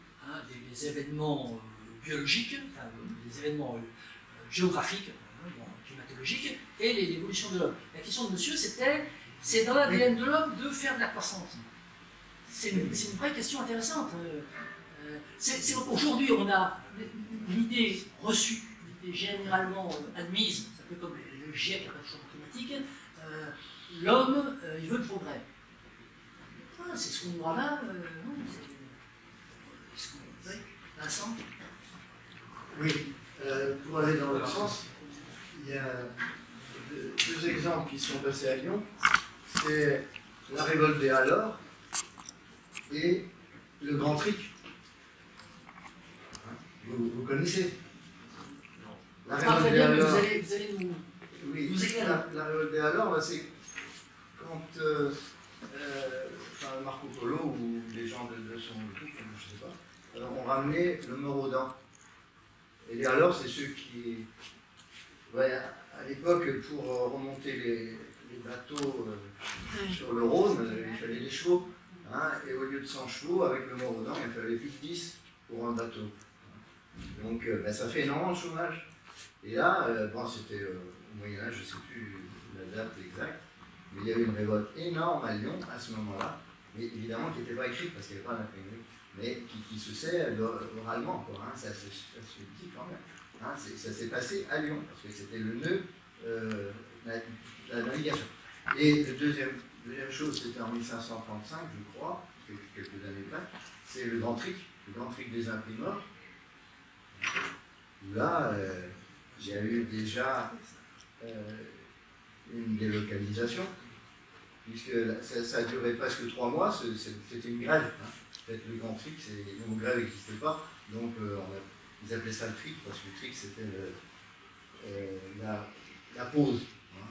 des événements biologiques, enfin des événements géographiques, climatologiques, et l'évolution de l'homme. La question de monsieur, c'est dans l'ADN de l'homme de faire de la croissance. C'est une vraie question intéressante. Aujourd'hui, on a l'idée reçue, l'idée généralement admise, c'est un peu comme le GIEC, la réchauffement climatique, l'homme, il veut le progrès. C'est ce qu'on nous ramène, ce Vincent? Oui, pour aller dans l'autre sens, il y a deux exemples qui sont passés à Lyon. C'est la révolte des Halors et le Grand Tric. Vous connaissez? La révolte Très des bien, mais Halors. vous allez nous... Oui, Vous éclairez. la révolte des Halors, c'est quand Marco Polo ou les gens de son groupe, je ne sais pas, ont ramené le Morodan. Et les Halors, c'est ceux qui, ouais, à l'époque, pour remonter les bateaux sur le Rhône, il fallait des chevaux. Hein, et au lieu de 100 chevaux, avec le Morodan, il fallait plus de 10 pour un bateau. Donc ça fait énormément de chômage. Et là, bon, c'était au Moyen-Âge, je ne sais plus la date exacte, mais il y avait une révolte énorme à Lyon à ce moment-là, mais évidemment qui n'était pas écrite parce qu'il n'y avait pas d'imprimerie, mais qui se sait oralement, quoi, hein, ça se dit quand même. Hein, ça s'est passé à Lyon, parce que c'était le nœud, la navigation. Et la deuxième chose, c'était en 1535, je crois, quelques années près, c'est le Grand Tric des imprimeurs, où là, il y a eu déjà une délocalisation, puisque ça a duré presque 3 mois, c'était une grève. Hein. En fait, le Grand Tric, le mot grève n'existait pas, donc ils appelaient ça le tric, parce que le tric c'était la pause. Hein.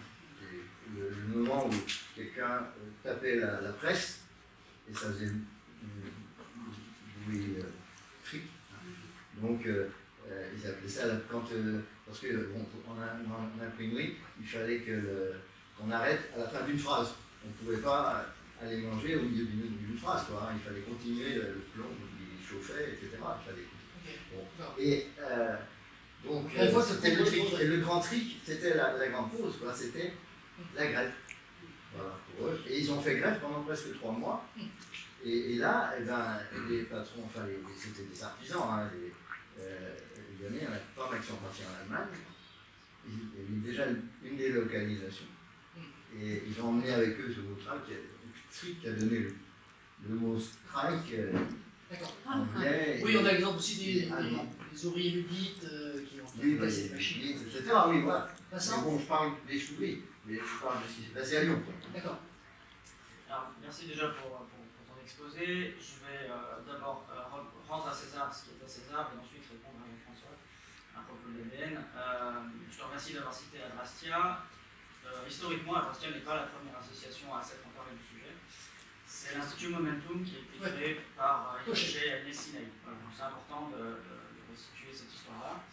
Le moment où quelqu'un tapait la presse, et ça faisait bruit tric. Hein. Donc ils appelaient ça parce que bon, en imprimerie, il fallait qu'on arrête à la fin d'une phrase. On ne pouvait pas aller manger au milieu d'une phrase, quoi, hein. Il fallait continuer le plomb qui chauffait, etc. Il fallait... Bon. Et donc, c'était le tric. Et le Grand Tric, c'était la grande pause, quoi. C'était la grève. Voilà, pour eux. Et ils ont fait grève pendant presque 3 mois. Et là, eh ben, les patrons, enfin, c'était des artisans, hein, les Lyonnais, il y en a pas mal qui sont partis en Allemagne. Il y a eu déjà une délocalisation. Et ils ont emmené avec eux ce mot tric qui a donné le mot strike anglais. Oui, on a l'exemple aussi des ouvriers ludites qui ont passé des machines. Etc. Oui, voilà. Mais bon, je parle des choueries, mais je parle de ce qui s'est passé à Lyon. D'accord. Alors, merci déjà pour ton exposé. Je vais d'abord rendre à César ce qui est à César et ensuite répondre à François à propos de l'ADN. Je te remercie d'avoir cité Adrastia. Historiquement, Adrastia n'est pas la première association à s'être emparée du sujet. C'est l'Institut Momentum qui a été créé par Itaché Agnès Sinaï. C'est important de restituer cette histoire-là.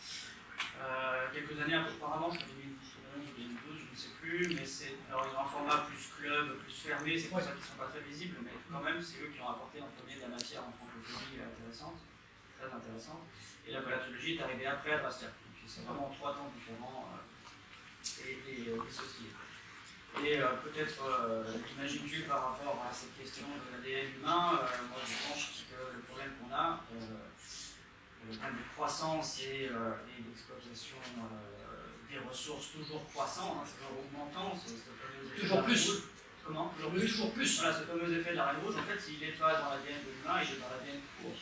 Quelques années auparavant, je crois 2011 ou 2012, je ne sais plus, mais alors ils ont un format plus club, plus fermé, c'est pour ça qu'ils ne sont pas très visibles, mais quand même, c'est eux qui ont apporté en premier de la matière en francophonie intéressante, très intéressante. Et la palatologie est arrivée après Adrastia. Donc c'est vraiment 3 temps différents et dissociés. Et peut-être, imagines-tu par rapport à cette question de l'ADN humain, moi je pense que le problème qu'on a, le problème de croissance et d'exploitation des ressources toujours croissant, hein, toujours augmentant, ce fameux effet Toujours plus. Comment Toujours plus. Voilà, ce fameux effet de la reine rouge, en fait, s'il n'est pas dans l'ADN de l'humain, il est dans l'ADN court.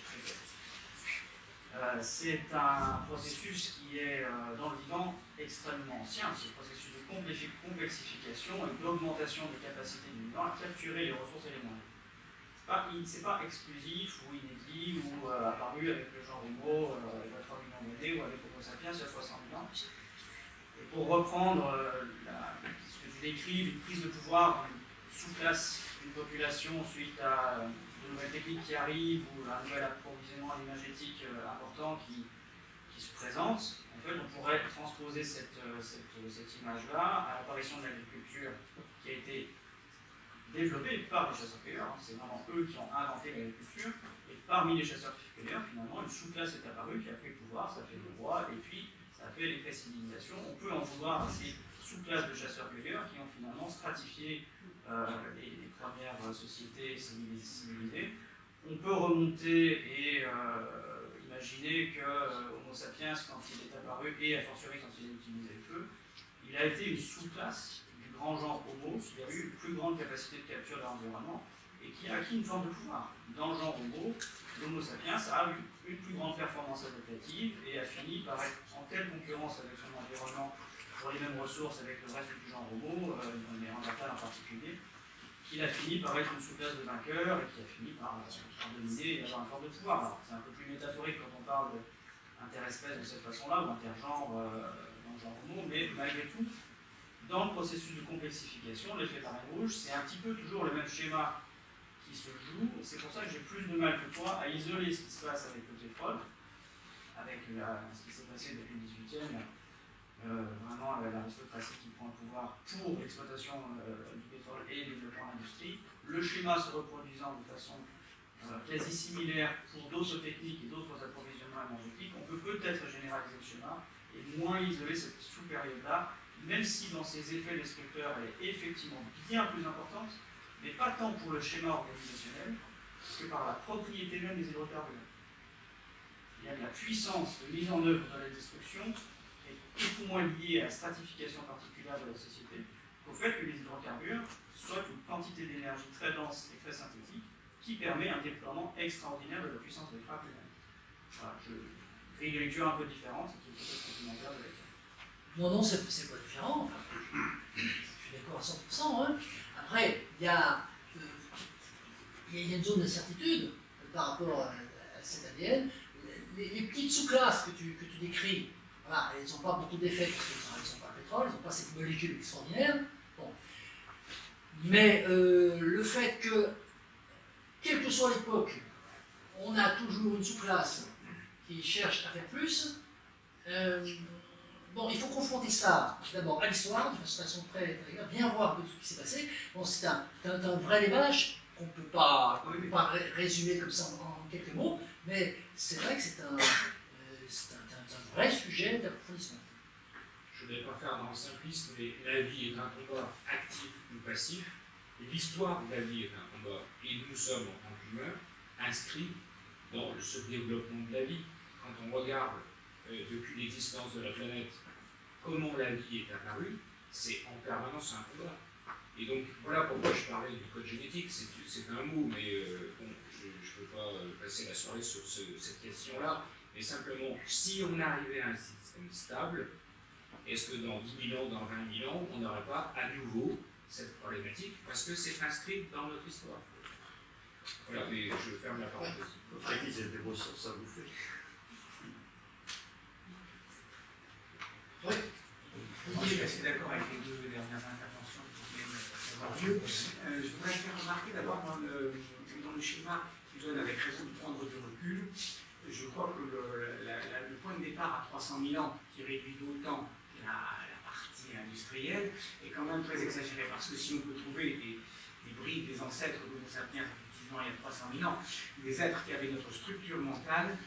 C'est un processus qui est dans le vivant extrêmement ancien, c'est un processus de complexification et d'augmentation des capacités du vivant à capturer les ressources élémentaires. Ce n'est pas exclusif ou inédit ou apparu avec le genre Homo il y a 3 millions d'années ou avec Homo sapiens il y a 60 000 ans. Et pour reprendre ce que tu décris, une prise de pouvoir d'une sous-classe d'une population suite à de nouvelles techniques qui arrivent ou un nouvel approvisionnement énergétique important qui se présente, en fait on pourrait transposer cette image-là à l'apparition de l'agriculture qui a été développée par les chasseurs-cueilleurs, c'est vraiment eux qui ont inventé l'agriculture, et parmi les chasseurs-cueilleurs, finalement, une sous-classe est apparue qui a pris le pouvoir, ça fait le roi, et puis ça fait les pré-civilisations. On peut en vouloir à ces sous-classes de chasseurs-cueilleurs qui ont finalement stratifié les premières sociétés civilisées. On peut remonter et imaginer que Homo sapiens, quand il est apparu, et a fortiori quand il a utilisé le feu, il a été une sous-classe du grand genre Homo, qui a eu une plus grande capacité de capture de l'environnement, et qui a acquis une forme de pouvoir. Dans le genre Homo, l'Homo sapiens a eu une plus grande performance adaptative et a fini par être en telle concurrence avec son environnement pour les mêmes ressources avec le reste du genre Homo, mais en Natal en particulier, qu'il a fini par être une sous-classe de vainqueur et qui a fini par dominer et avoir une forme de pouvoir. C'est un peu plus métaphorique quand on parle d'interespèce de cette façon-là, ou intergenre dans le genre Homo, mais malgré tout, dans le processus de complexification, l'effet marée rouge, c'est un petit peu toujours le même schéma qui se joue. C'est pour ça que j'ai plus de mal que toi à isoler ce qui se passe avec le pétrole, avec ce qui s'est passé depuis le 18e, vraiment l'aristocratie qui prend le pouvoir pour l'exploitation du pétrole et le développement de l'industrie. Le schéma se reproduisant de façon quasi similaire pour d'autres techniques et d'autres approvisionnements énergétiques, on peut peut-être généraliser le schéma et moins isoler cette sous-période-là, même si dans ses effets destructeurs elle est effectivement bien plus importante, mais pas tant pour le schéma organisationnel que par la propriété même des hydrocarbures. Il y a de la puissance de mise en œuvre de la destruction qui est beaucoup moins liée à la stratification particulière de la société qu'au fait que les hydrocarbures soient une quantité d'énergie très dense et très synthétique qui permet un déploiement extraordinaire de la puissance des frappes humaines. Voilà, je fais une lecture un peu différente, qui est peut-être complémentaire de la lecture. Non, c'est pas différent. Enfin, je suis d'accord à 100%. Hein. Après, il y a une zone d'incertitude par rapport à cet ADN. Les petites sous-classes que tu décris, voilà, elles n'ont pas beaucoup d'effets parce qu'elles ne sont pas le pétrole, elles n'ont pas cette molécule extraordinaire. Bon. Mais le fait que, quelle que soit l'époque, on a toujours une sous-classe qui cherche à faire plus, bon, il faut confronter ça d'abord à l'histoire, de façon très claire, bien voir tout ce qui s'est passé. Bon, c'est un vrai débat qu'on ne peut pas résumer comme ça en quelques mots, mais c'est vrai que c'est un vrai sujet d'approfondissement. Je ne vais pas faire dans le simpliste, mais la vie est un combat actif ou passif, et l'histoire de la vie est un combat, et nous sommes, en tant qu'humains, inscrits dans ce développement de la vie. Quand on regarde depuis l'existence de la planète comment la vie est apparue, c'est en permanence un combat. Et donc voilà pourquoi je parlais du code génétique. C'est un mot, mais bon, je ne peux pas passer la soirée sur cette question-là. Mais simplement, si on arrivait à un système stable, est-ce que dans 10 000 ans, dans 20 000 ans, on n'aurait pas à nouveau cette problématique parce que c'est inscrit dans notre histoire. Voilà, mais je ferme la parole aussi. Après qu'ils aient des ressources à bouffer. Oui. Je suis assez d'accord avec les deux dernières interventions qui viennent d'avoir lieu. Je voudrais faire remarquer d'abord dans le schéma qui donne avec raison de prendre du recul. Je crois que le point de départ à 300 000 ans qui réduit d'autant la partie industrielle est quand même très exagéré parce que si on peut trouver des brides des ancêtres de Homo sapiens effectivement il y a 300 000 ans, des êtres qui avaient notre structure mentale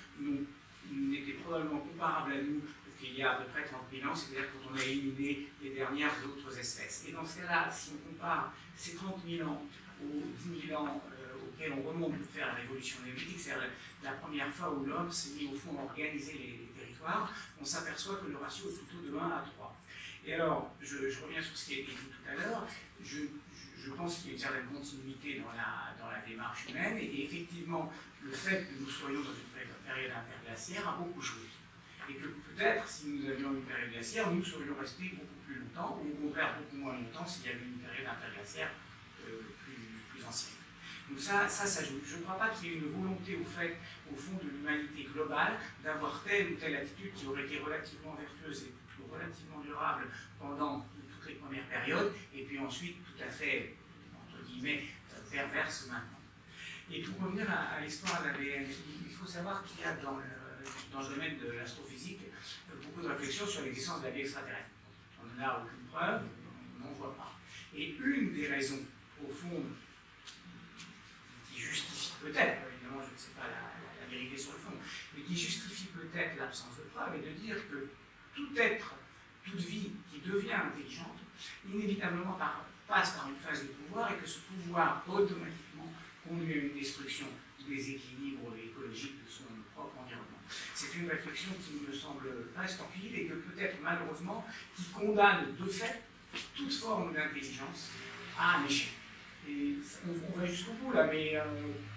n'étaient probablement comparables à nous qu'il y a à peu près 30 000 ans, c'est-à-dire quand on a éliminé les dernières autres espèces. Et dans ce cas-là, si on compare ces 30 000 ans aux 10 000 ans auxquels on remonte pour faire la révolution néolithique, c'est-à-dire la première fois où l'homme s'est mis au fond à organiser les territoires, on s'aperçoit que le ratio est plutôt de 1 à 3. Et alors, je reviens sur ce qui a été dit tout à l'heure, je pense qu'il y a une certaine continuité dans la démarche humaine, et effectivement, le fait que nous soyons dans une période interglaciaire a beaucoup joué. Et que peut-être, si nous avions une période glaciaire, nous serions restés beaucoup plus longtemps, ou au contraire beaucoup moins longtemps s'il y avait une période interglaciaire plus ancienne. Donc ça joue. Je ne crois pas qu'il y ait une volonté au fond de l'humanité globale d'avoir telle ou telle attitude qui aurait été relativement vertueuse et relativement durable pendant toutes les premières périodes, et puis ensuite tout à fait, entre guillemets, perverse maintenant. Et pour revenir à l'histoire de l'ADN, il faut savoir qu'il y a dans le domaine de l'astrophysique beaucoup de réflexions sur l'existence de la vie extraterrestre. On n'en a aucune preuve, on n'en voit pas. Et une des raisons, au fond, qui justifie peut-être, évidemment je ne sais pas la vérité sur le fond, mais qui justifie peut-être l'absence de preuve, est de dire que tout être, toute vie qui devient intelligente, inévitablement passe par une phase de pouvoir et que ce pouvoir automatiquement conduit à une destruction des équilibres écologiques de son propre environnement. C'est une réflexion qui me semble pas estampille et que peut-être malheureusement qui condamne de fait toute forme d'intelligence à un échec. Et on va jusqu'au bout là, mais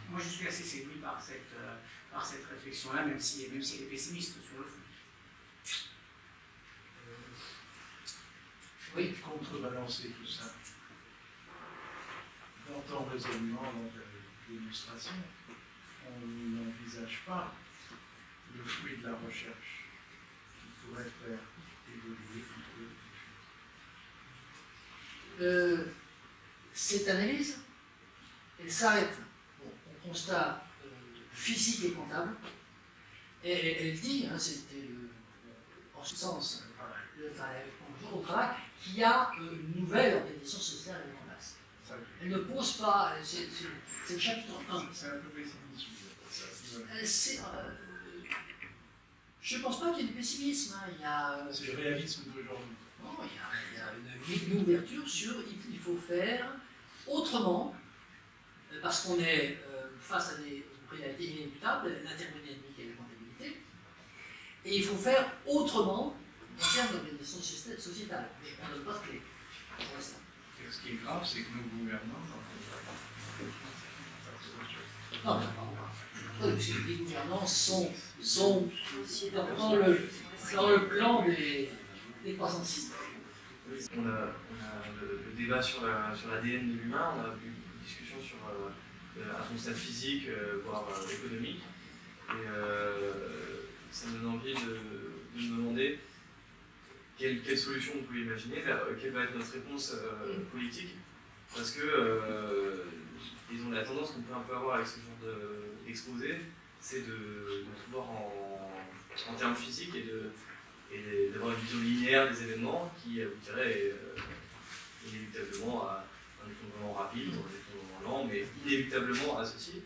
moi je suis assez séduit par cette réflexion-là, même si elle est pessimiste sur le fond. Oui. Contrebalancer tout ça. Dans ton raisonnement, dans ta démonstration, on n'envisage pas le fruit de la recherche qui pourrait faire évoluer Cette analyse, elle s'arrête au constat physique et comptable, et elle dit, hein, c'était en ce sens, au travail, qu'il y a une nouvelle organisation sociale à mettre en place. Elle ne pose pas, c'est le chapitre 1. C'est un peu pessimiste. Je ne pense pas qu'il y ait du pessimisme. Hein. C'est le réalisme d'aujourd'hui. Non, il y a une ouverture sur il faut faire autrement, parce qu'on est face à des réalités inéluctables, l'intermédiaire et la comptabilité, et il faut faire autrement en termes d'organisation sociétale. Mais on ne donne pas de clé pour l'instant. Ce qui est grave, c'est que nos gouvernants. Non, parce que les gouvernants sont dans le plan des croissancistes. On a le débat sur l'ADN de l'humain, on a eu une discussion sur un constat physique, voire économique. Et ça me donne envie de me demander quelle solution on peut imaginer, quelle va être notre réponse politique. Parce que disons, la tendance qu'on peut un peu avoir avec ce genre d'exposé, c'est de tout voir en termes physiques et d'avoir une vision linéaire des événements qui aboutirait inéluctablement à un effondrement rapide, un effondrement lent, mais inéluctablement à ceci,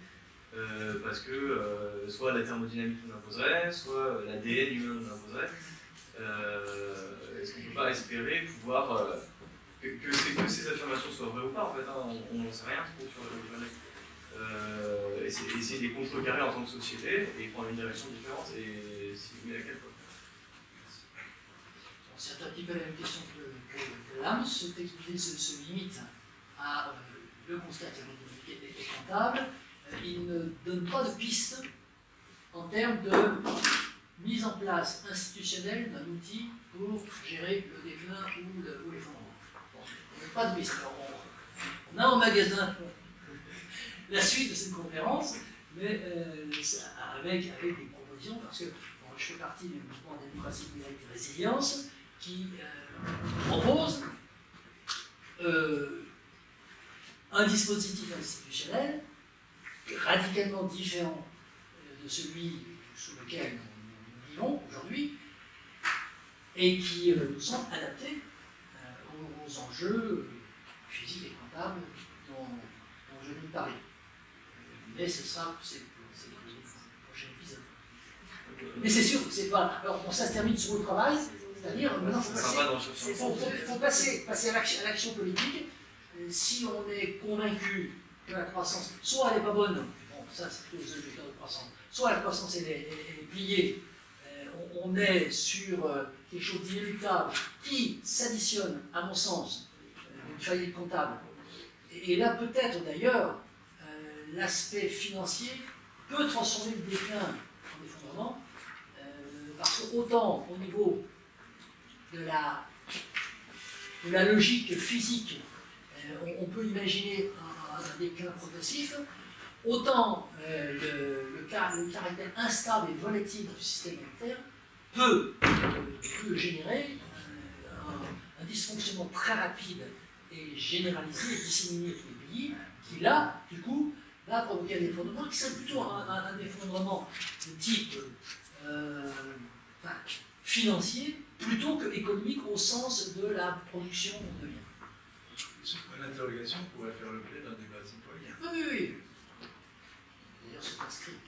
parce que soit la thermodynamique nous imposerait, soit l'ADN humain nous imposerait. Est-ce qu'on ne peut pas espérer pouvoir que ces affirmations soient vraies ou pas, en fait, hein, on n'en sait rien trop sur le essayer de les contrecarrer en tant que société et prendre une direction différente, et si oui, laquelle quoi. C'est un petit peu la même question que l'âme. Ce texte se limite à le constat thermodynamique et comptable. Il ne donne pas de piste en termes de mise en place institutionnelle d'un outil pour gérer le déclin ou l'effondrement. On n'a pas de piste. On a en magasin la suite de cette conférence, mais avec des propositions, parce que je fais partie du mouvement démocratie numérique et résilience, qui propose un dispositif institutionnel radicalement différent de celui sous lequel nous vivons aujourd'hui, et qui nous semble adapté aux enjeux physiques et comptables dont je viens de parler. Mais c'est ça, c'est le prochain épisode. Mais c'est sûr, c'est pas. Alors, ça se termine sur le travail, c'est-à-dire, maintenant, il faut passer à l'action politique. Si on est convaincu que la croissance, soit elle n'est pas bonne, bon, ça c'est plutôt les objecteurs de croissance, soit la croissance elle est pliée, on est sur quelque chose d'inéluctable qui s'additionne, à mon sens, une faillite comptable. Et là, peut-être d'ailleurs, l'aspect financier peut transformer le déclin en effondrement, parce que autant au niveau de la logique physique, on peut imaginer un déclin progressif, autant le caractère instable et volatile du système monétaire peut générer un dysfonctionnement très rapide et généralisé et disséminé à tous les pays, qui là, du coup, va provoquer un effondrement qui serait plutôt un effondrement de type financier plutôt que économique au sens de la production de biens. Ce point d'interrogation pourrait faire l'objet d'un débat citoyen. Oui. D'ailleurs, c'est inscrit.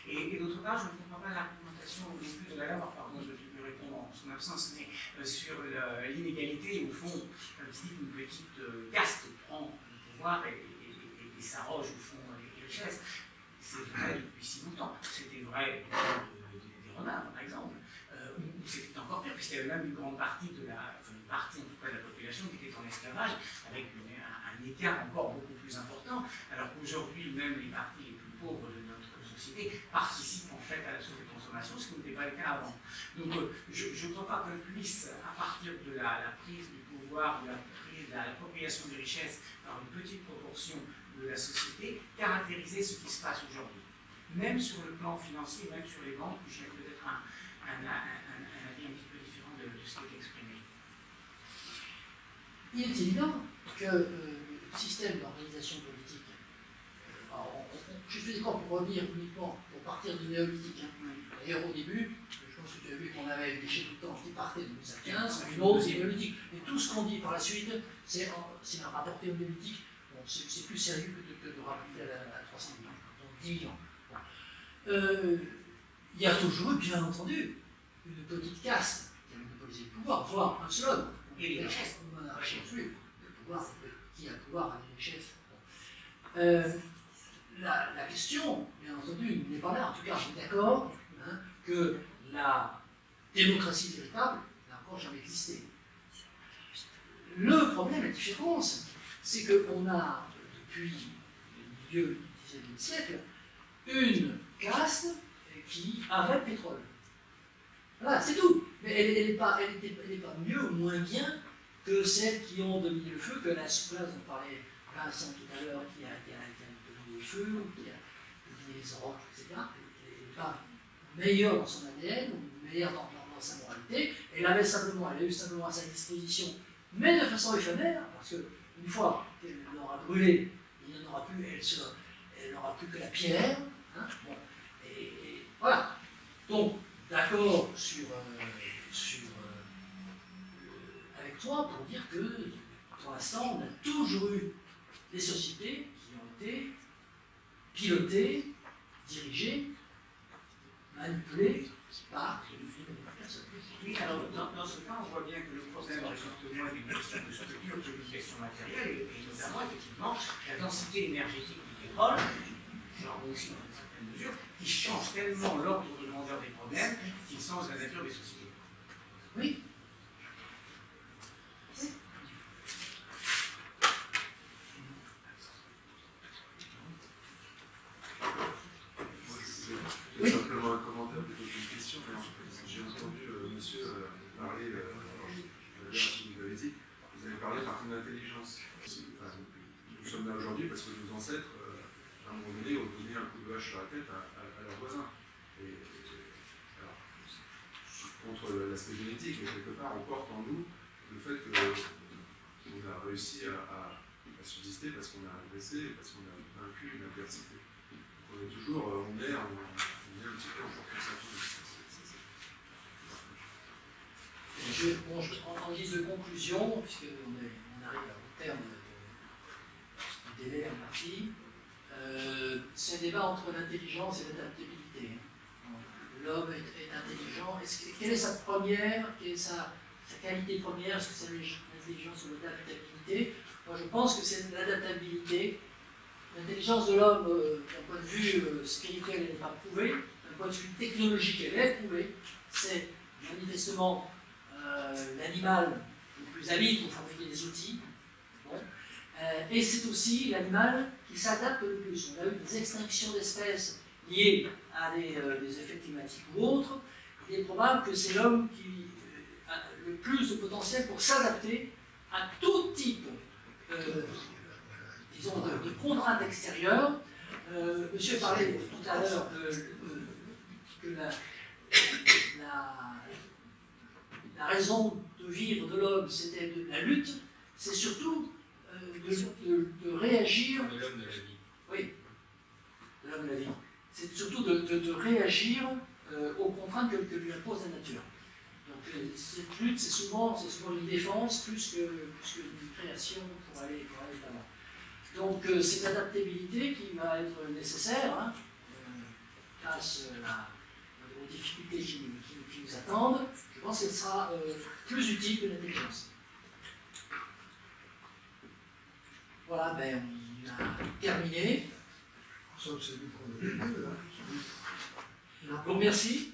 Et d'autre part, je ne comprends pas l'argumentation non plus de la loi, pardon, je vais lui répondre en son absence, mais sur l'inégalité, au fond, si une petite caste prend le pouvoir et s'arroge au fond les richesses, c'est vrai depuis si longtemps. C'était vrai des Romains, par exemple, où c'était encore encore pire, puisqu'il y avait même une grande partie de une partie en tout cas de la population qui était en esclavage, avec un écart encore beaucoup plus important, alors qu'aujourd'hui, même les parties les plus pauvres de notre société participent en fait à la consommation, ce qui n'était pas le cas avant. Donc je ne crois pas qu'on puisse, à partir de la prise du pouvoir, de l'appropriation des richesses par une petite proportion de la société, caractériser ce qui se passe aujourd'hui. Même sur le plan financier, même sur les banques, j'ai peut-être un avis un petit peu différent de ce qui est exprimé. Il est évident que le système d'organisation politique, je suis d'accord pour revenir uniquement, pour partir du néolithique. D'ailleurs, au début, je pense que tu as vu qu'on avait des déchets tout le temps qui partaient de 1915, une autre, c'est néolithique. Et tout ce qu'on dit par la suite, c'est rapporté au néolithique. Bon, c'est plus sérieux que de rapporter à la 300 000 ans, donc 10 000 ans. Il y a toujours eu, bien entendu, une petite caste qui a monopolisé le pouvoir, voire un seul homme. Et les richesses. Le pouvoir, qui a le pouvoir a des richesses. La question, bien entendu, n'est pas là. En tout cas, on est d'accord que la démocratie véritable n'a encore jamais existé. Le problème, la différence, c'est qu'on a, depuis le milieu du XIXe siècle, une caste qui avait le pétrole. Voilà, c'est tout. Mais elle n'est pas mieux ou moins bien que celles qui ont dominé le feu, que la souplesse dont parlait Vincent tout à l'heure, qui a dominé le feu, ou qui a dominé les Europe, etc. Elle n'est pas meilleure dans son ADN, ou meilleure dans sa moralité. Elle a eu simplement à sa disposition, mais de façon éphémère, parce qu'une fois qu'elle aura brûlé, il n'en aura plus, elle n'aura plus que la pierre. Bon. Et voilà. Donc, d'accord avec toi pour dire que, pour l'instant, on a toujours eu des sociétés qui ont été pilotées, dirigées, manipulées par une personne. Oui, alors dans ce cas, on voit bien que le problème résulte moins d'une question de structure que d'une question matérielle, et notamment, effectivement, la densité énergétique du pétrole, genre aussi dans une certaine mesure, qui change tellement l'ordre de grandeur des problèmes qu'il change la nature des sociétés. Oui. Oui. Simplement un commentaire plutôt qu'une question. J'ai entendu monsieur parler, vous avez dit, vous avez parlé par d'intelligence. Nous sommes là aujourd'hui parce que nos ancêtres, à un moment donné, ont donné un coup de hache sur la tête à leurs voisins. Et alors, je suis contre l'aspect génétique, mais quelque part, on porte en nous le fait qu'on a réussi à subsister parce qu'on a agressé, parce qu'on a vaincu une adversité. On est toujours, on est un petit peu en compensation. En guise de conclusion, puisqu'on arrive au terme du délai en partie, c'est un débat entre l'intelligence et l'adaptabilité. L'homme est intelligent. Quelle est sa première, quelle est sa qualité première? Est-ce que c'est l'intelligence ou l'adaptabilité? Moi, je pense que c'est l'adaptabilité. L'intelligence de l'homme, d'un point de vue spirituel, elle n'est pas prouvée. D'un point de vue technologique, elle est prouvée. C'est manifestement l'animal le plus habile pour fabriquer des outils. Bon. Et c'est aussi l'animal qui s'adapte le plus. On a eu des extinctions d'espèces liées à des effets climatiques ou autres. Il est probable que c'est l'homme qui a le plus de potentiel pour s'adapter à tout type disons, de contraintes extérieures. Monsieur parlait tout à l'heure que la raison de vivre de l'homme, c'était de la lutte, c'est surtout de réagir. De l'homme de la vie. Oui, de l'homme de la vie. C'est surtout de réagir aux contraintes que lui impose la nature. Donc cette lutte, c'est souvent une défense plus qu'une création pour aller de l'avant. Donc c'est l'adaptabilité qui va être nécessaire face aux difficultés qui nous attendent. Je pense qu'elle sera plus utile que l'intelligence. Voilà, ben on a terminé. Sauf celui qu'on a vu, Bon, merci.